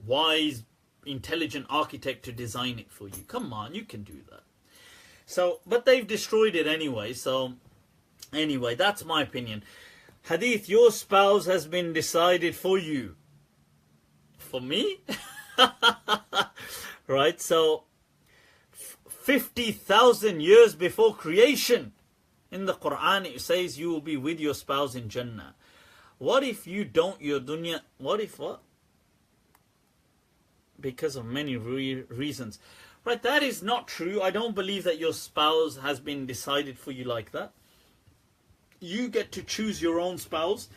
wise, intelligent architect to design it for you. Come on, you can do that. So, but they've destroyed it anyway. So, anyway, that's my opinion. Hadith, your spouse has been decided for you. For me? Right, so 50,000 years before creation. In the Quran it says you will be with your spouse in Jannah. What if you don't, your dunya, what if what? Because of many reasons. Right, that is not true. I don't believe that your spouse has been decided for you like that. You get to choose your own spouse.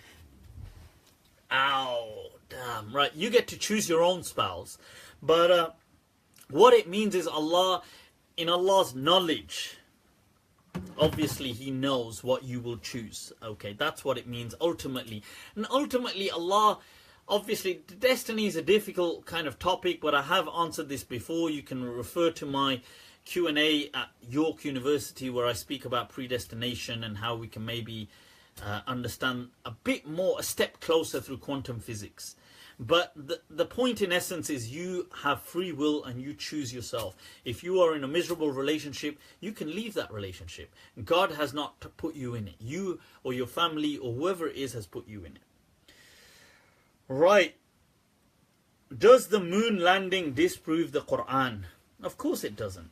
Ow, damn, right. You get to choose your own spouse. But what it means is Allah, in Allah's knowledge, obviously He knows what you will choose. Okay, that's what it means ultimately. And ultimately Allah, obviously destiny is a difficult kind of topic, but I have answered this before. You can refer to my Q&A at York University where I speak about predestination and how we can maybe understand a bit more, a step closer through quantum physics. But the point in essence is you have free will and you choose yourself. If you are in a miserable relationship, you can leave that relationship. God has not put you in it. You or your family or whoever it is has put you in it. Right. Does the moon landing disprove the Quran? Of course it doesn't.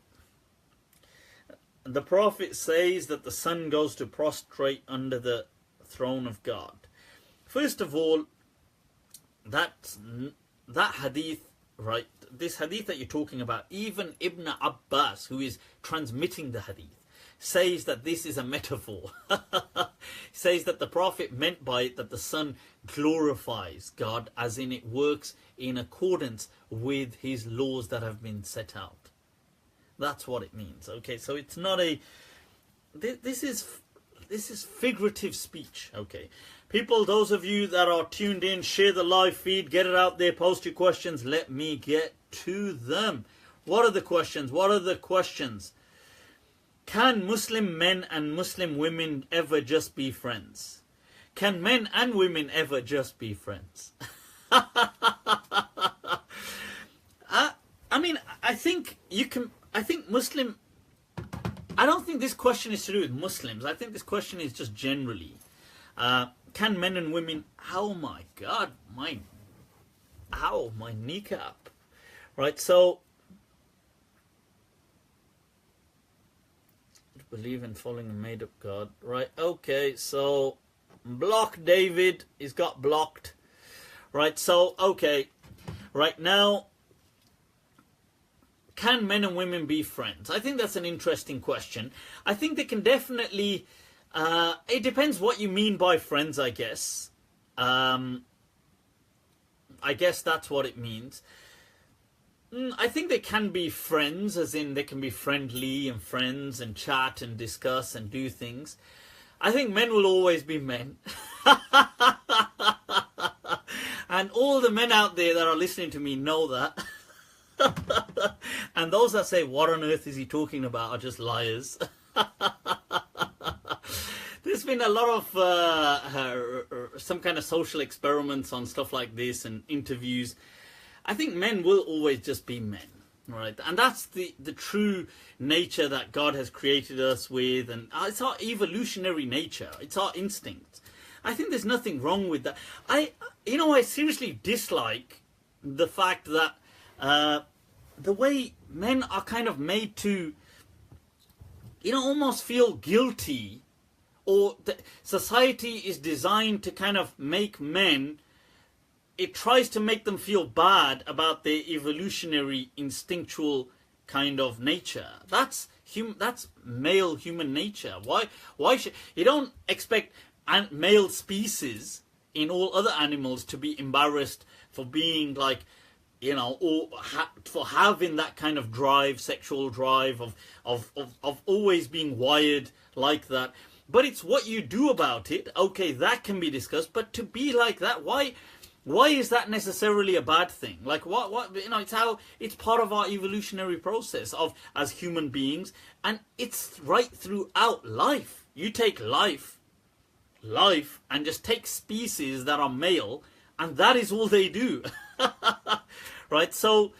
The Prophet says that the sun goes to prostrate under the throne of God. First of all, that hadith, right, this hadith that you're talking about, even Ibn Abbas, who is transmitting the hadith, says that this is a metaphor. Says that the Prophet meant by it that the sun glorifies God, as in it works in accordance with His laws that have been set out. That's what it means. Okay, so it's not a, this is figurative speech. Okay, people, those of you that are tuned in, share the live feed, get it out there, post your questions, let me get to them. What are the questions? What are the questions? Can Muslim men and Muslim women ever just be friends? Can men and women ever just be friends? I mean, I think you can, I think Muslim, I don't think this question is to do with Muslims. I think this question is just generally. Can men and women, oh my God, my kneecap. Right, so, believe in following a made-up God. Right, okay, so, block David, he's got blocked. Right, so, okay, right now, can men and women be friends? I think that's an interesting question. I think they can definitely, it depends what you mean by friends, I guess. I guess that's what it means. I think they can be friends, as in they can be friendly and friends and chat and discuss and do things. I think men will always be men. And all the men out there that are listening to me know that. And those that say, what on earth is he talking about, are just liars. There's been a lot of some kind of social experiments on stuff like this and interviews. I think men will always just be men, right? And that's the true nature that God has created us with, and it's our evolutionary nature. It's our instinct. I think there's nothing wrong with that. I seriously dislike the fact that the way men are kind of made to, almost feel guilty, or society is designed to kind of make men, it tries to make them feel bad about their evolutionary instinctual kind of nature. That's male human nature. Why should you don't expect male species in all other animals to be embarrassed for being like, or for having that kind of drive, sexual drive of always being wired like that. But it's what you do about it. Okay, that can be discussed. But to be like that, why is that necessarily a bad thing? Like what it's part of our evolutionary process as human beings, and it's right throughout life. You take life, and just take species that are male, and that is all they do. Right, so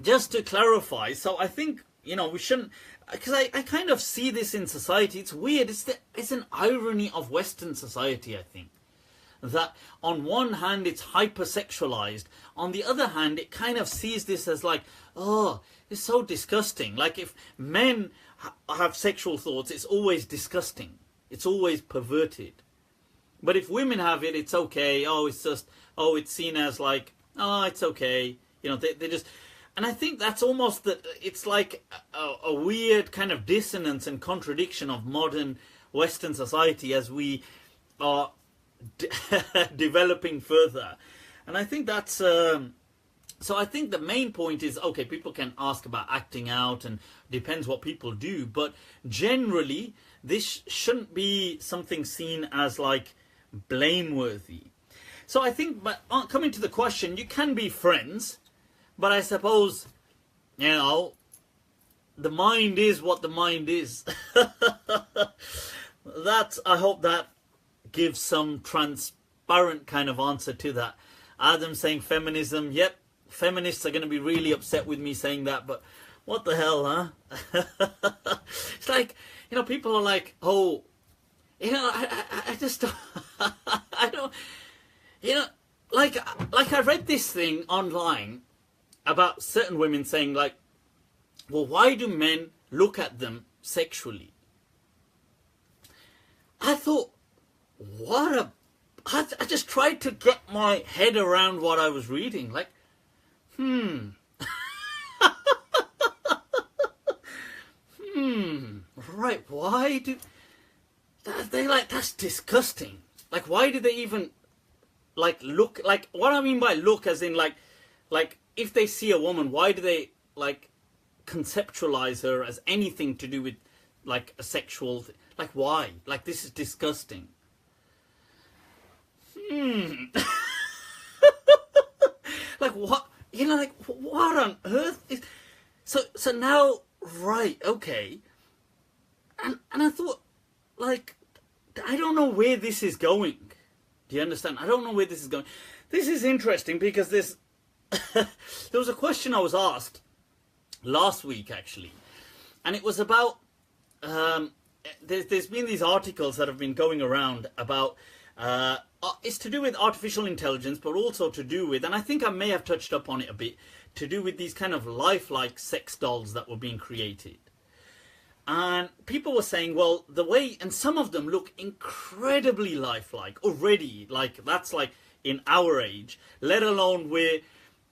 just to clarify, so I think we shouldn't, because I kind of see this in society. It's weird. It's an irony of Western society, I think. that on one hand it's hypersexualized, on the other hand it kind of sees this as like, oh, it's so disgusting. Like if men have sexual thoughts, it's always disgusting, it's always perverted. But if women have it, it's okay. Oh, it's just, oh, it's seen as like, oh, it's okay. You know, they just, and I think that's almost that. It's like a weird kind of dissonance and contradiction of modern Western society as we are developing further. And I think that's, so I think the main point is, okay, people can ask about acting out and depends what people do, but generally this shouldn't be something seen as like blameworthy. So I think, but coming to the question, you can be friends, but I suppose, you know, the mind is what the mind is. That's, I hope that gives some transparent kind of answer to that. Adam saying feminism, yep, feminists are going to be really upset with me saying that, but what the hell, huh? It's like, you know, people are like, oh, you know, I just, I don't, you know, like I read this thing online about certain women saying like, well, why do men look at them sexually? I thought, I just tried to get my head around what I was reading. Like, right, why do they like, that's disgusting. Like, why do they even like look, like what I mean by look as in like if they see a woman, why do they like conceptualize her as anything to do with like a sexual like, why? Like, this is disgusting. Like, what, you know, like what on earth is so now, right, okay, and I thought, like, I don't know where this is going. Do you understand? I don't know where this is going. This is interesting because this there was a question I was asked last week actually, and it was about there's been these articles that have been going around about it's to do with artificial intelligence, but also to do with, and I think I may have touched up on it a bit, to do with these kind of lifelike sex dolls that were being created. And people were saying, well, the way, and some of them look incredibly lifelike already, like that's like in our age, let alone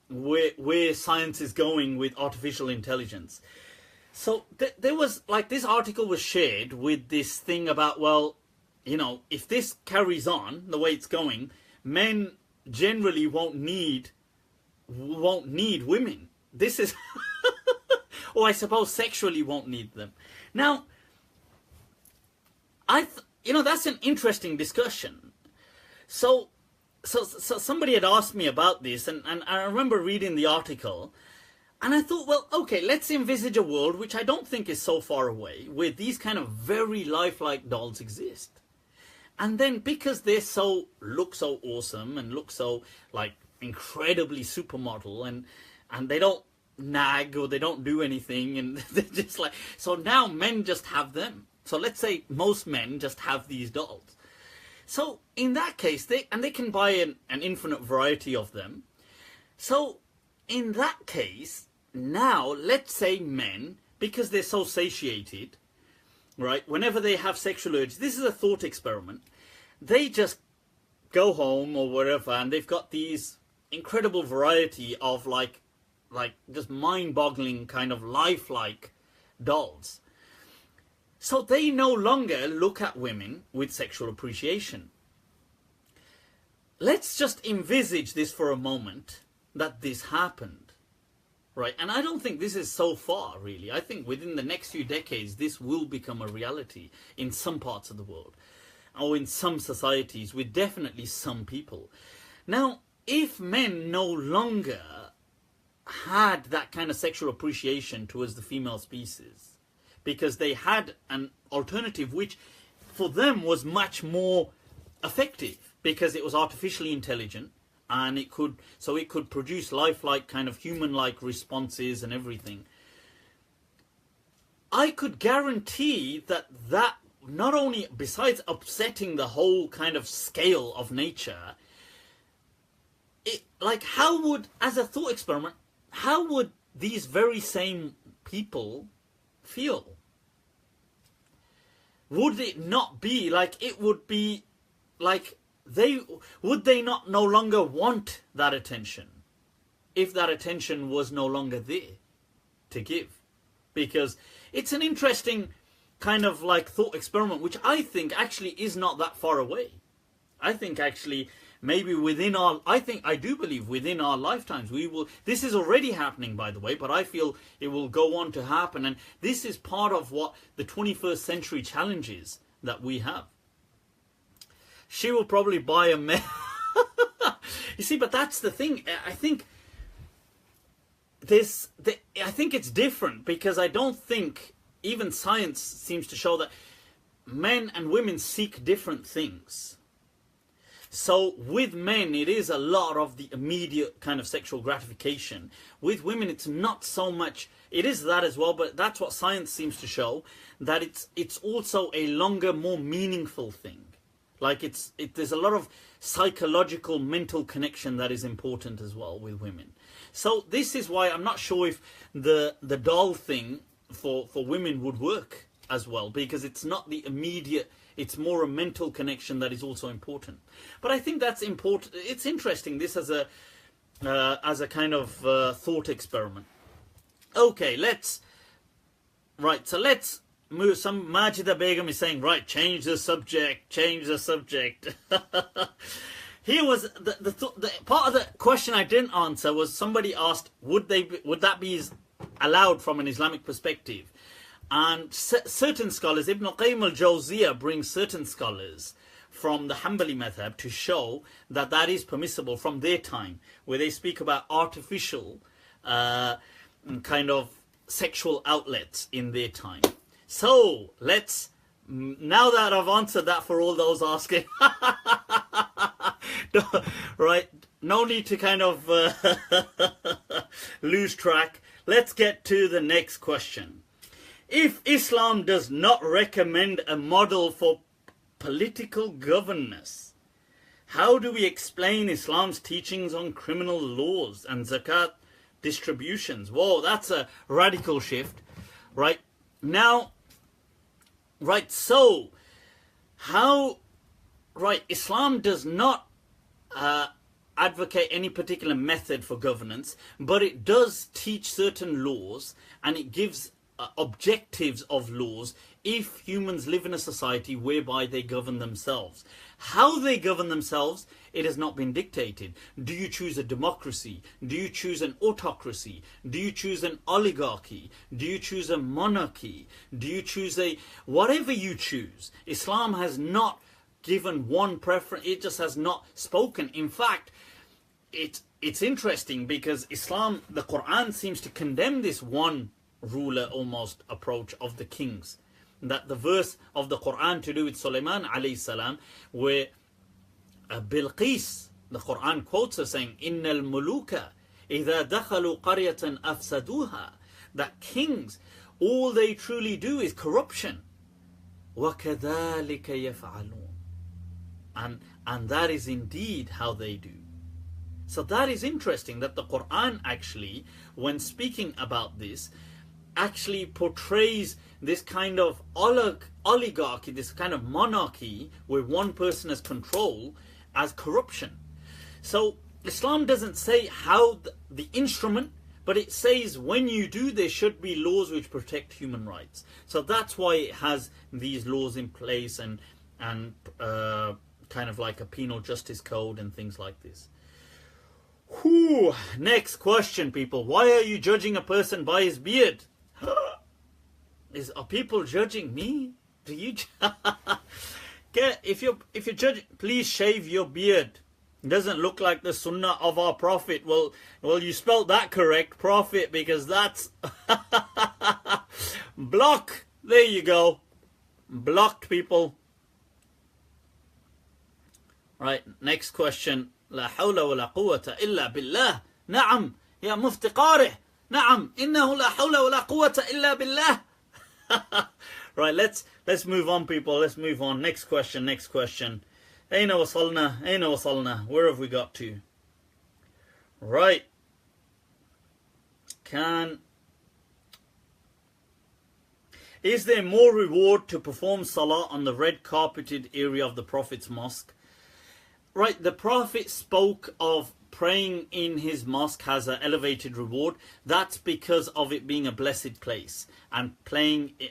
where science is going with artificial intelligence. So there was, like, this article was shared with this thing about, well, you know, if this carries on the way it's going, men generally won't need women. This is, or I suppose sexually won't need them. Now, you know, that's an interesting discussion. So somebody had asked me about this, and I remember reading the article, and I thought, well, okay, let's envisage a world which I don't think is so far away, where these kind of very lifelike dolls exist. And then because they look so awesome and look so like incredibly supermodel, and they don't nag or they don't do anything, and they're just like, so now men just have them. So let's say most men just have these dolls. So in that case, they can buy an infinite variety of them. So in that case, now let's say men, because they're so satiated, right, whenever they have sexual urges, this is a thought experiment, they just go home or wherever, and they've got these incredible variety of like just mind-boggling kind of lifelike dolls. So they no longer look at women with sexual appreciation. Let's just envisage this for a moment, that this happened, right? And I don't think this is so far, really. I think within the next few decades, this will become a reality in some parts of the world, or in some societies, with definitely some people. Now, if men no longer had that kind of sexual appreciation towards the female species, because they had an alternative which for them was much more effective, because it was artificially intelligent, and it could produce lifelike kind of human-like responses and everything. I could guarantee that not only, besides upsetting the whole kind of scale of nature, like, how would, as a thought experiment, how would these very same people feel? Would it not be like, it would be like, would they not no longer want that attention if that attention was no longer there to give? Because it's an interesting kind of like thought experiment, which I think actually is not that far away. I think actually maybe within our, I do believe within our lifetimes we will, this is already happening, by the way, but I feel it will go on to happen. And this is part of what the 21st century challenges that we have. She will probably buy a you see, but that's the thing. I think I think it's different, because I don't think, even science seems to show that men and women seek different things. So with men, it is a lot of the immediate kind of sexual gratification. With women, it's not so much. It is that as well, but that's what science seems to show, that it's also a longer, more meaningful thing. Like there's a lot of psychological, mental connection that is important as well with women. So this is why I'm not sure if the doll thing for women would work as well, because it's not the immediate, it's more a mental connection that is also important. But I think that's important. It's interesting, this as a kind of thought experiment. Okay, let's move. Some Majida Begum is saying, right, change the subject. Here was the part of the question I didn't answer was, somebody asked, would that be allowed from an Islamic perspective? And certain scholars, Ibn Qayyim al-Jawziyah brings certain scholars from the Hanbali madhab to show that that is permissible from their time, where they speak about artificial kind of sexual outlets in their time. So let's, now that I've answered that for all those asking, right, no need to kind of lose track. Let's get to the next question. If Islam does not recommend a model for political governance, how do we explain Islam's teachings on criminal laws and zakat distributions? Whoa, that's a radical shift, right? Now, right, so how, right, Islam does not advocate any particular method for governance, but it does teach certain laws, and it gives objectives of laws if humans live in a society whereby they govern themselves. How they govern themselves, it has not been dictated. Do you choose a democracy? Do you choose an autocracy? Do you choose an oligarchy? Do you choose a monarchy? Do you choose a... Whatever you choose, Islam has not given one preference. It just has not spoken. In fact, it's interesting, because Islam, the Quran seems to condemn this one ruler almost approach of the kings. That the verse of the Quran to do with Sulaiman alayhi salam, where Bilqis, the Quran quotes her saying, Innal muluka idha dakhalu qaryatan afsaduha, that kings, all they truly do is corruption. وَكَذَلِكَ يَفْعَلُونَ, and that is indeed how they do. So that is interesting, that the Quran actually, when speaking about this, actually portrays this kind of oligarchy, this kind of monarchy where one person has control, as corruption. So Islam doesn't say how the instrument, but it says when you do, there should be laws which protect human rights. So that's why it has these laws in place, and kind of like a penal justice code and things like this. Whew. Next question, people. Why are you judging a person by his beard? Are people judging me? Do you? If you're judging, please shave your beard. It doesn't look like the sunnah of our prophet. Well, you spelled that correct, prophet, because that's block. There you go, blocked, people. Right, next question. La hawla wa la quwwata illa billah. Na'am, ya Mufti Qarih. Na'am, innahu la hawla wa la quwwata illa billah. Right, let's move on, people. Let's move on. Next question. Aina wasalna. Where have we got to? Right. Is there more reward to perform salah on the red carpeted area of the Prophet's mosque? Right, the Prophet spoke of praying in his mosque has an elevated reward. That's because of it being a blessed place. And praying in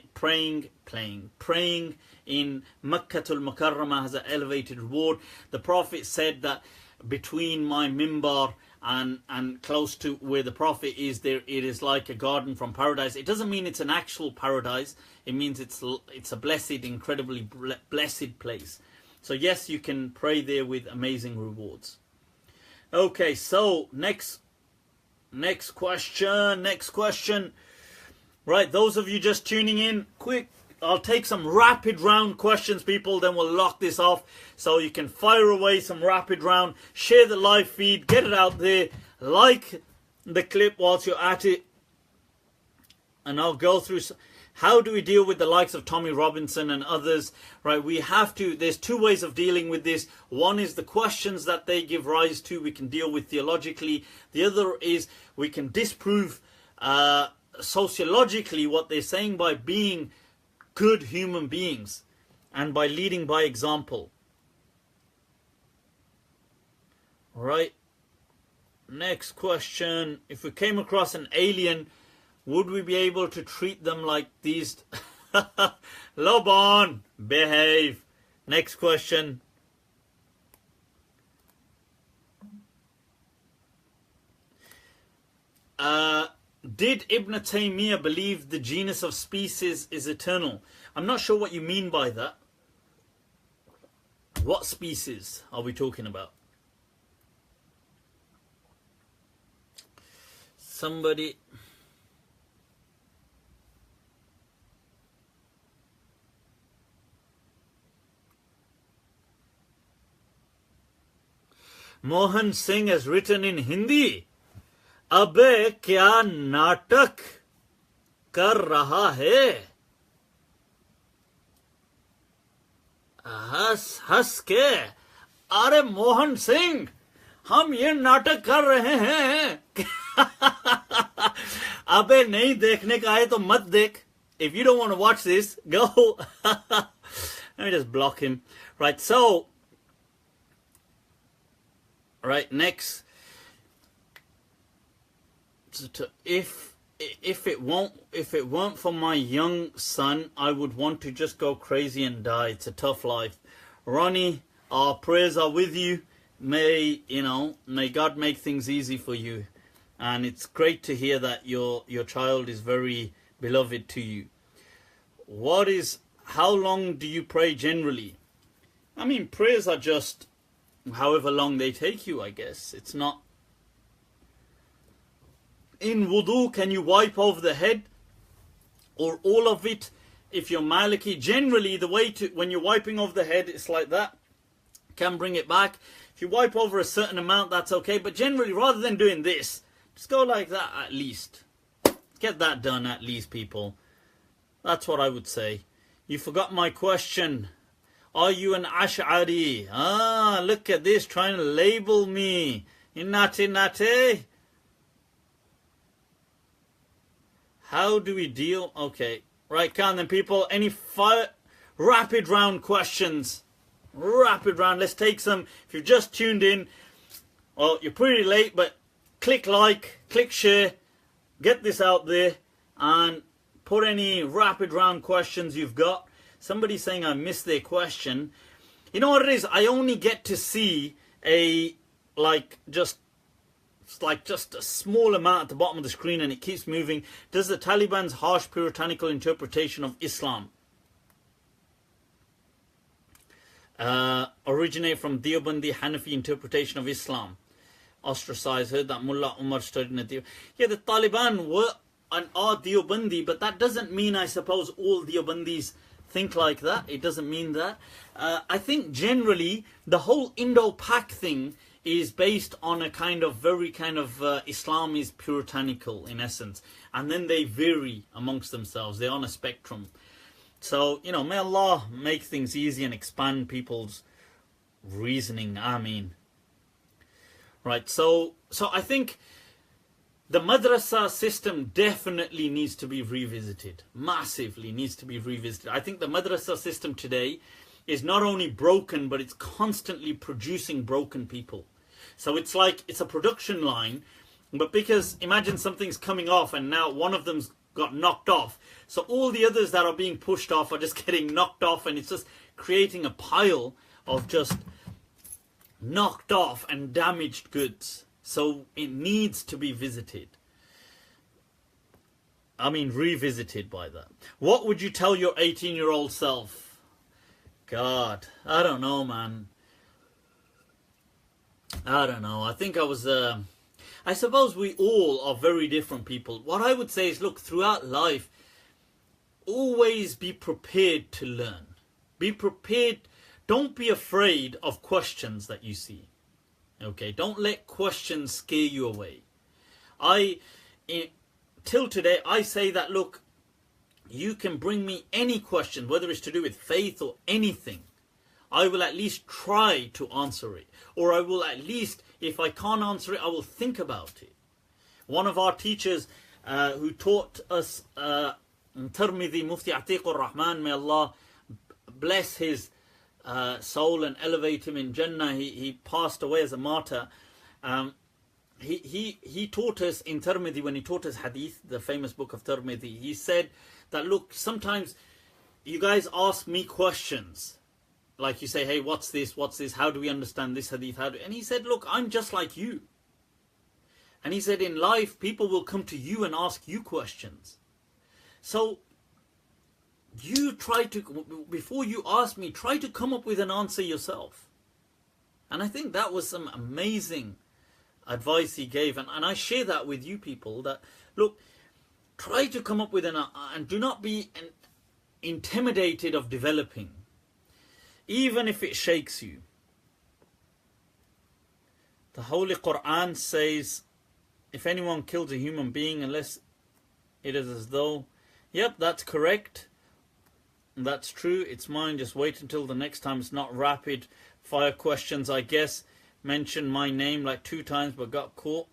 Makkatul Mukarramah has an elevated reward. The Prophet said that between my minbar and close to where the Prophet is, there it is like a garden from paradise. It doesn't mean it's an actual paradise. It means it's a blessed, incredibly blessed place. So yes, you can pray there with amazing rewards. Okay, so next question. Right, those of you just tuning in, quick, I'll take some rapid round questions, people, then we'll lock this off. So you can fire away some rapid round, share the live feed, get it out there, like the clip whilst you're at it. And I'll go through how do we deal with the likes of Tommy Robbins and others. Right, we have to, there's two ways of dealing with this. One is the questions that they give rise to, we can deal with theologically. The other is we can disprove sociologically what they're saying by being good human beings and by leading by example. Right, next question. If we came across an alien, would we be able to treat them like these? Lobon, behave. Next question. Did Ibn Taymiyyah believe the genus of species is eternal? I'm not sure what you mean by that. What species are we talking about? Somebody... Mohan Singh has written in Hindi, अबे क्या नाटक कर रहा है, हंस हंस के. अरे मोहन सिंह, हम ये नाटक कर रहे हैं. अबे नहीं देखने का है तो मत देख. If you don't want to watch this, go. Let me just block him. Right, so right, next. If it weren't for my young son, I would want to just go crazy and die. It's a tough life. Ronnie, our prayers are with you. May God make things easy for you. And it's great to hear that your child is very beloved to you. How long do you pray generally? I mean, prayers are just however long they take you, I guess. It's not. In wudu, can you wipe over the head or all of it? If you're Maliki, generally the way to, when you're wiping over the head, it's like that. Can bring it back. If you wipe over a certain amount, that's okay. But generally, rather than doing this, just go like that at least. Get that done at least, people. That's what I would say. You forgot my question. Are you an Ash'ari? Ah, look at this, trying to label me. Nate. How do we deal? Okay. Right, come on then, people. Any rapid round questions? Rapid round. Let's take some. If you've just tuned in, well, you're pretty late, but click like, click share, get this out there, and put any rapid round questions you've got. Somebody's saying I missed their question. You know what it is? I only get to see just a small amount at the bottom of the screen, and it keeps moving. Does the Taliban's harsh puritanical interpretation of Islam originate from Deobandi Hanafi interpretation of Islam? Ostracized, heard that Mullah Umar studied in the... Yeah, the Taliban were and are Deobandi, but that doesn't mean, I suppose, all Deobandis think like that. It doesn't mean that. I think generally the whole Indo-Pak thing is based on a Islam is puritanical in essence, and then they vary amongst themselves. They're on a spectrum. So, may Allah make things easy and expand people's reasoning. Ameen. Right, so I think the madrasa system definitely needs to be revisited. Massively needs to be revisited. I think the madrasa system today is not only broken, but it's constantly producing broken people. So it's like it's a production line, but because imagine something's coming off and now one of them's got knocked off, so all the others that are being pushed off are just getting knocked off, and it's just creating a pile of just knocked off and damaged goods. So it needs to be visited. I mean, revisited by that. What would you tell your 18-year-old self? God, I don't know, man. I don't know. I think I suppose we all are very different people. What I would say is, look, throughout life, always be prepared to learn. Be prepared. Don't be afraid of questions that you see. Okay, don't let questions scare you away. Till today, I say that, look, you can bring me any question, whether it's to do with faith or anything. I will at least try to answer it. Or I will at least, if I can't answer it, I will think about it. One of our teachers who taught us, Tirmidhi, Mufti Atiqur Rahman, may Allah bless his soul and elevate him in Jannah. He passed away as a martyr. He taught us in Tirmidhi, when he taught us hadith, the famous book of Tirmidhi, he said that, look, sometimes you guys ask me questions. Like you say, hey, what's this? How do we understand this hadith? And he said, look, I'm just like you. And he said, in life, people will come to you and ask you questions. So you try to, before you ask me, try to come up with an answer yourself. And I think that was some amazing advice he gave. And I share that with you people, that, look, try to come up with and do not be intimidated of developing. Even if it shakes you. The Holy Quran says, if anyone kills a human being, unless it is as though, yep, that's correct. That's true. It's mine. Just wait until the next time. It's not rapid fire questions, I guess. Mentioned my name like 2 times but got caught.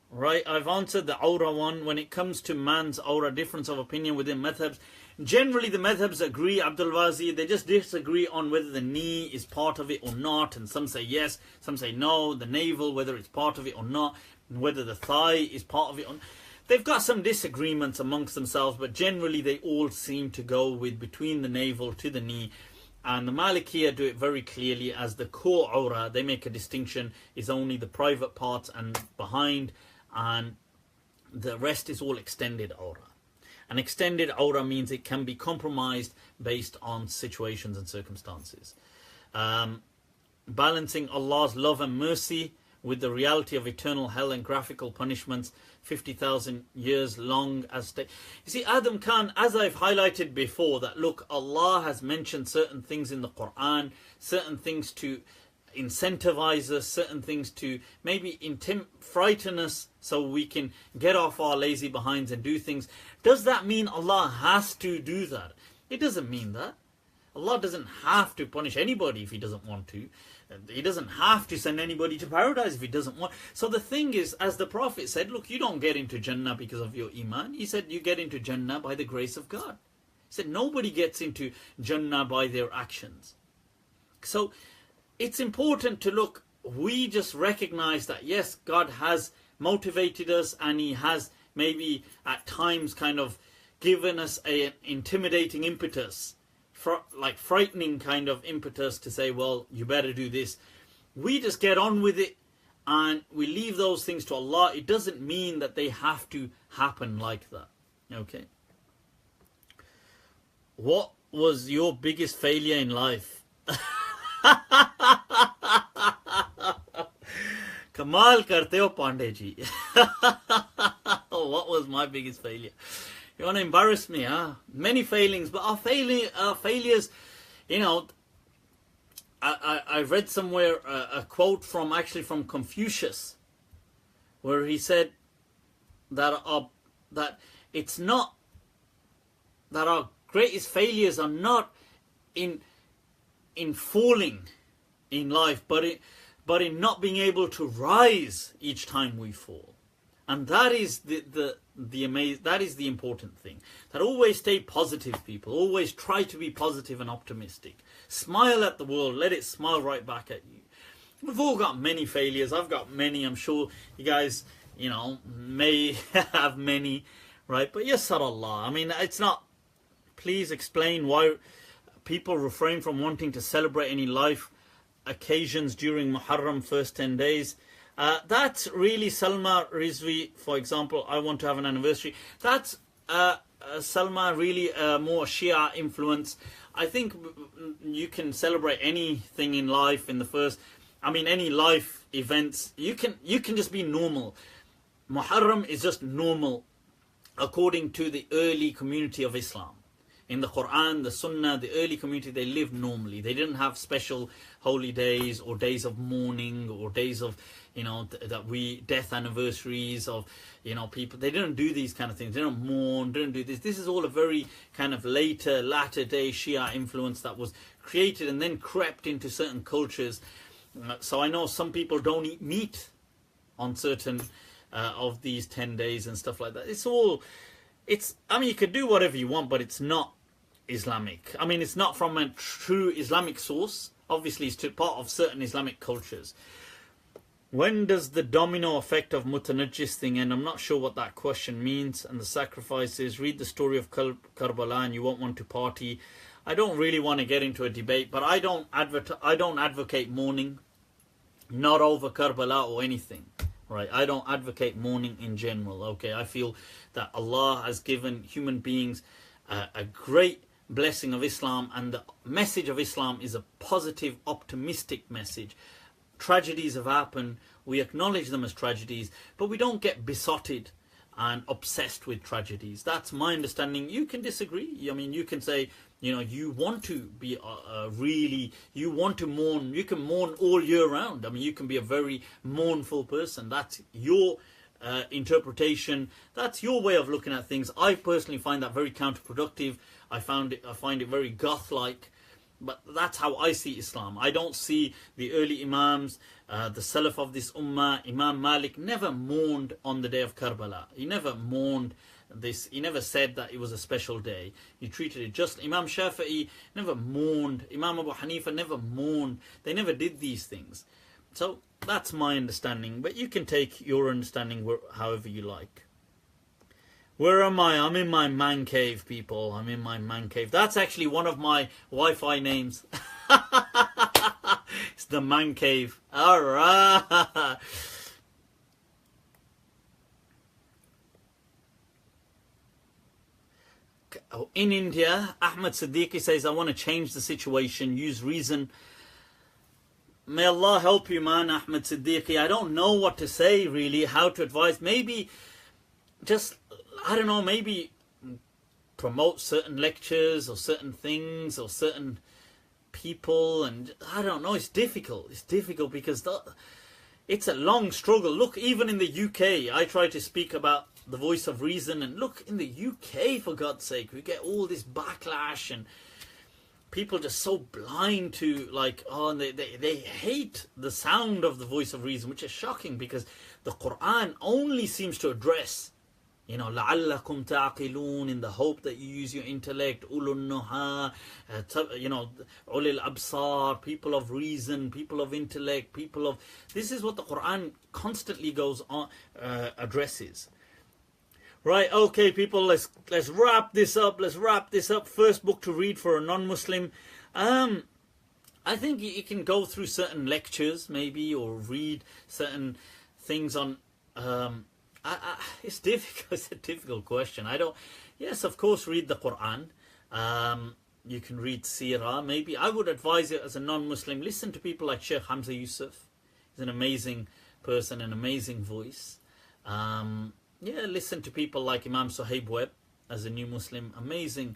Right, I've answered the awrah one. When it comes to man's awrah, difference of opinion within madhabs. Generally, the madhabs agree, Abdul Wazi. They just disagree on whether the knee is part of it or not. And some say yes, some say no. The navel, whether it's part of it or not. And whether the thigh is part of it or not. They've got some disagreements amongst themselves, but generally they all seem to go with between the navel to the knee. And the Malikiya do it very clearly as the core awrah. They make a distinction, is only the private parts and behind, and the rest is all extended awrah. An extended awrah means it can be compromised based on situations and circumstances. Balancing Allah's love and mercy with the reality of eternal hell and graphical punishments, 50,000 years long as stay. You see, Adam Khan, as I've highlighted before, that look, Allah has mentioned certain things in the Quran, certain things to incentivize us, certain things to maybe frighten us so we can get off our lazy behinds and do things. Does that mean Allah has to do that? It doesn't mean that. Allah doesn't have to punish anybody if He doesn't want to. He doesn't have to send anybody to paradise if He doesn't want. So the thing is, as the Prophet said, look, you don't get into Jannah because of your Iman. He said you get into Jannah by the grace of God. He said nobody gets into Jannah by their actions. So it's important to look, we just recognize that yes, God has motivated us, and He has maybe at times kind of given us an intimidating impetus, like frightening kind of impetus to say, well, you better do this. We just get on with it and we leave those things to Allah. It doesn't mean that they have to happen like that. Okay. What was your biggest failure in life? Kamal karte ho Pandey ji. What was my biggest failure? You want to embarrass me, huh? Many failings, but our failures, you know, I read somewhere a quote from Confucius, where he said that it's not that our greatest failures are not in falling in life, but in not being able to rise each time we fall. And that is that is the important thing. That always stay positive, people. Always try to be positive and optimistic. Smile at the world. Let it smile right back at you. We've all got many failures. I've got many. I'm sure you guys, may have many, right? But yes, Allah. I mean, it's not. Please explain why people refrain from wanting to celebrate any life occasions during Muharram first 10 days. That's really Salma Rizvi, for example. I want to have an anniversary. That's Salma really more Shia influence. I think you can celebrate anything in life in the first. I mean, any life events. You can just be normal. Muharram is just normal, according to the early community of Islam. In the Quran, the Sunnah, the early community, they lived normally. They didn't have special holy days or days of mourning or days of, death anniversaries of, people. They didn't do these kind of things. They don't mourn, didn't do this. This is all a very kind of latter day Shia influence that was created and then crept into certain cultures. So I know some people don't eat meat on certain of these 10 days and stuff like that. I mean, you could do whatever you want, but it's not Islamic. I mean, it's not from a true Islamic source. Obviously, it's part of certain Islamic cultures. When does the domino effect of mutanajjis thing end? I'm not sure what that question means. And the sacrifices, read the story of Karbala and you won't want to party. I don't really want to get into a debate, but I don't advocate mourning, not over Karbala or anything. Right, I don't advocate mourning in general. Okay, I feel that Allah has given human beings a great blessing of Islam, and the message of Islam is a positive, optimistic message. Tragedies have happened, we acknowledge them as tragedies, but we don't get besotted and obsessed with tragedies. That's my understanding. You can disagree. I mean, you can say, you want to be you want to mourn. You can mourn all year round. I mean, you can be a very mournful person. That's your interpretation. That's your way of looking at things. I personally find that very counterproductive. I find it very goth-like. But that's how I see Islam. I don't see the early Imams, the Salaf of this Ummah. Imam Malik never mourned on the day of Karbala. He never mourned this. He never said that it was a special day. He treated it just. Imam Shafi'i never mourned. Imam Abu Hanifa never mourned. They never did these things. So that's my understanding. But you can take your understanding however you like. Where am I? I'm in my man cave, people. I'm in my man cave. That's actually one of my Wi-Fi names. It's the man cave. All right. In India, Ahmed Siddiqui says, I want to change the situation, use reason. May Allah help you, man, Ahmed Siddiqui. I don't know what to say, really, how to advise. Maybe just, I don't know, maybe promote certain lectures or certain things or certain people. And I don't know, it's difficult. It's difficult because it's a long struggle. Look, even in the UK, I try to speak about the voice of reason. And look, in the UK, for God's sake, we get all this backlash and people just so blind to, like, oh, and they hate the sound of the voice of reason, which is shocking because the Quran only seems to address, لَعَلَّكُمْ تَعْقِلُونَ, in the hope that you use your intellect, أُولُو النُّهَى, أُولِي الْأَبْصَارِ, people of reason, people of intellect, this is what the Quran constantly goes on, addresses. Right, okay, people, let's wrap this up. First book to read for a non-Muslim. I think you can go through certain lectures, maybe, or read certain things on. It's difficult. It's a difficult question. Yes, of course, read the Quran. You can read Seerah. Maybe I would advise it as a non-Muslim. Listen to people like Sheikh Hamza Yusuf. He's an amazing person, an amazing voice. Listen to people like Imam Suhaib Webb as a new Muslim. Amazing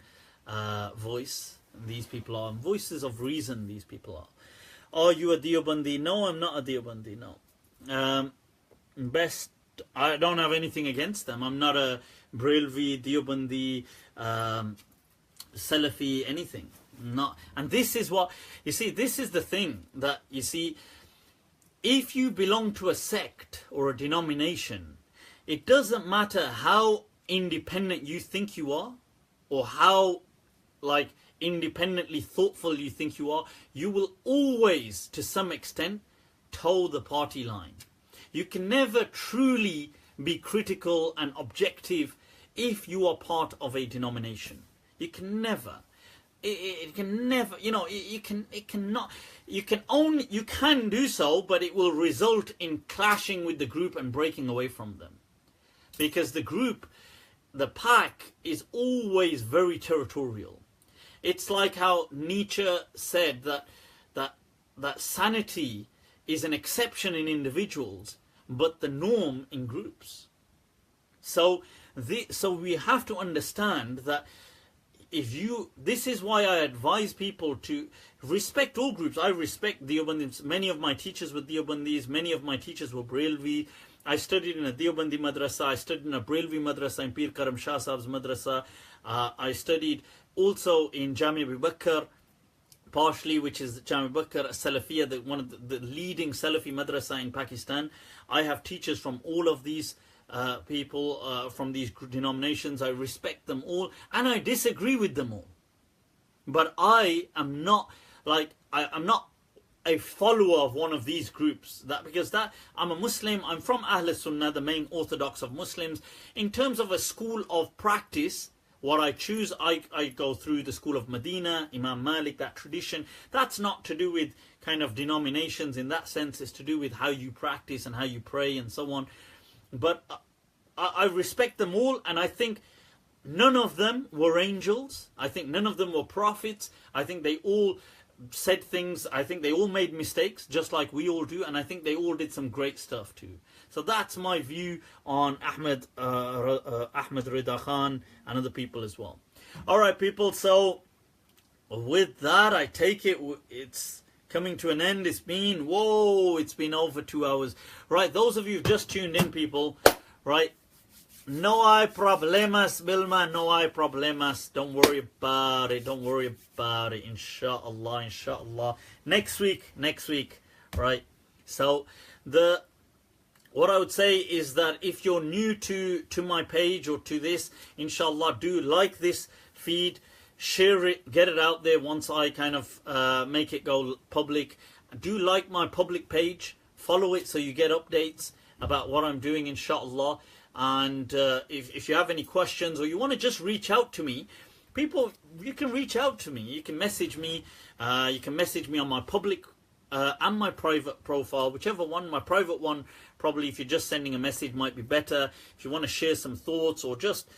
voice. These people are voices of reason. These people are. Are you a Deobandi? No, I'm not a Deobandi. No. I don't have anything against them. I'm not a Brelvi, Deobandi, Salafi, anything. Not, and this is what, you see, this is the thing that, you see, if you belong to a sect or a denomination, it doesn't matter how independent you think you are, or how, like, independently thoughtful you think you will always, to some extent, toe the party line. You can never truly be critical and objective if you are part of a denomination. You can never. It can never, you know, you can do so, but it will result in clashing with the group and breaking away from them. Because the group, the pack, is always very territorial. It's like how Nietzsche said that sanity is an exception in individuals, but the norm in groups. So we have to understand that this is why I advise people to respect all groups. I respect Deobandis. Many of my teachers were Deobandis. Many of my teachers were Brailvi. I studied in a Deobandi madrasa. I studied in a Brailvi madrasa in Pir Karam Shah Sahib's madrasa. I studied also in Jami Abu Bakr, partially, which is Jami Abu Bakr Salafiyah, one of the leading Salafi madrasa in Pakistan. I have teachers from all of these people, from these denominations. I respect them all, and I disagree with them all. But I am not, like, I'm not a follower of one of these groups, because I'm a Muslim. I'm from Ahl Sunnah, the main orthodox of Muslims. In terms of a school of practice, what I choose, I go through the school of Medina, Imam Malik, that tradition. That's not to do with kind of denominations in that sense. It's to do with how you practice and how you pray and so on. But I respect them all, and I think none of them were angels. I think none of them were prophets. I think they all said things. I think they all made mistakes, just like we all do, and I think they all did some great stuff too. So that's my view on Ahmed Rida Khan and other people as well. Alright people, so with that, I take it's coming to an end. It's been over 2 hours. Right, those of you who've just tuned in, people, right, no hay problemas, Bilma, no hay problemas. Don't worry about it. Don't worry about it. Inshallah, inshallah. Next week, right? So what I would say is that if you're new to my page or to this, inshallah, do like this feed, share it, get it out there once I kind of make it go public. Do like my public page, follow it so you get updates about what I'm doing, inshallah. And if you have any questions, or you want to just reach out to me, people, you can reach out to me. You can message me. You can message me on my public and my private profile, whichever one. My private one, probably, if you're just sending a message, might be better. If you want to share some thoughts, or just,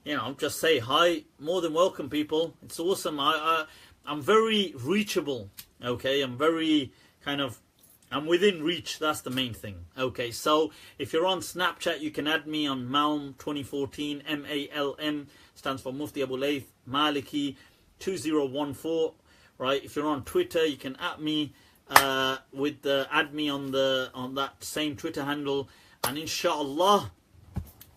you know, just say hi, more than welcome, people. It's awesome. I'm very reachable. Okay, I'm very I'm within reach. That's the main thing. Okay, so if you're on Snapchat, you can add me on Malm 2014. MALM stands for Mufti Abu Layth Maliki 2014. Right. If you're on Twitter, you can add me add me on that same Twitter handle, and inshallah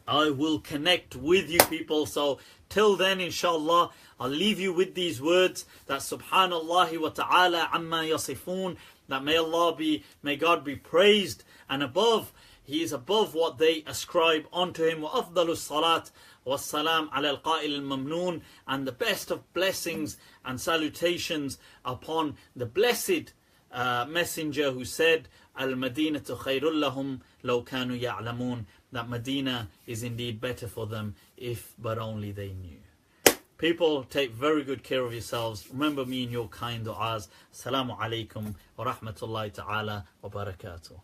I will connect with you people. So till then, inshallah, I'll leave you with these words, that subhanallah wa ta'ala amma yasifun, that may God be praised and above. He is above what they ascribe unto him. Wa afdalus salat was salam ala al-qa'il al-mamnoon, and the best of blessings and salutations upon the blessed messenger who said, al-madinatu khayrul lahum law kanu ya'lamun, that Medina is indeed better for them if but only they knew. People, take very good care of yourselves. Remember me in your kind du'as. Assalamu alaikum wa rahmatullahi ta'ala wa barakatuh.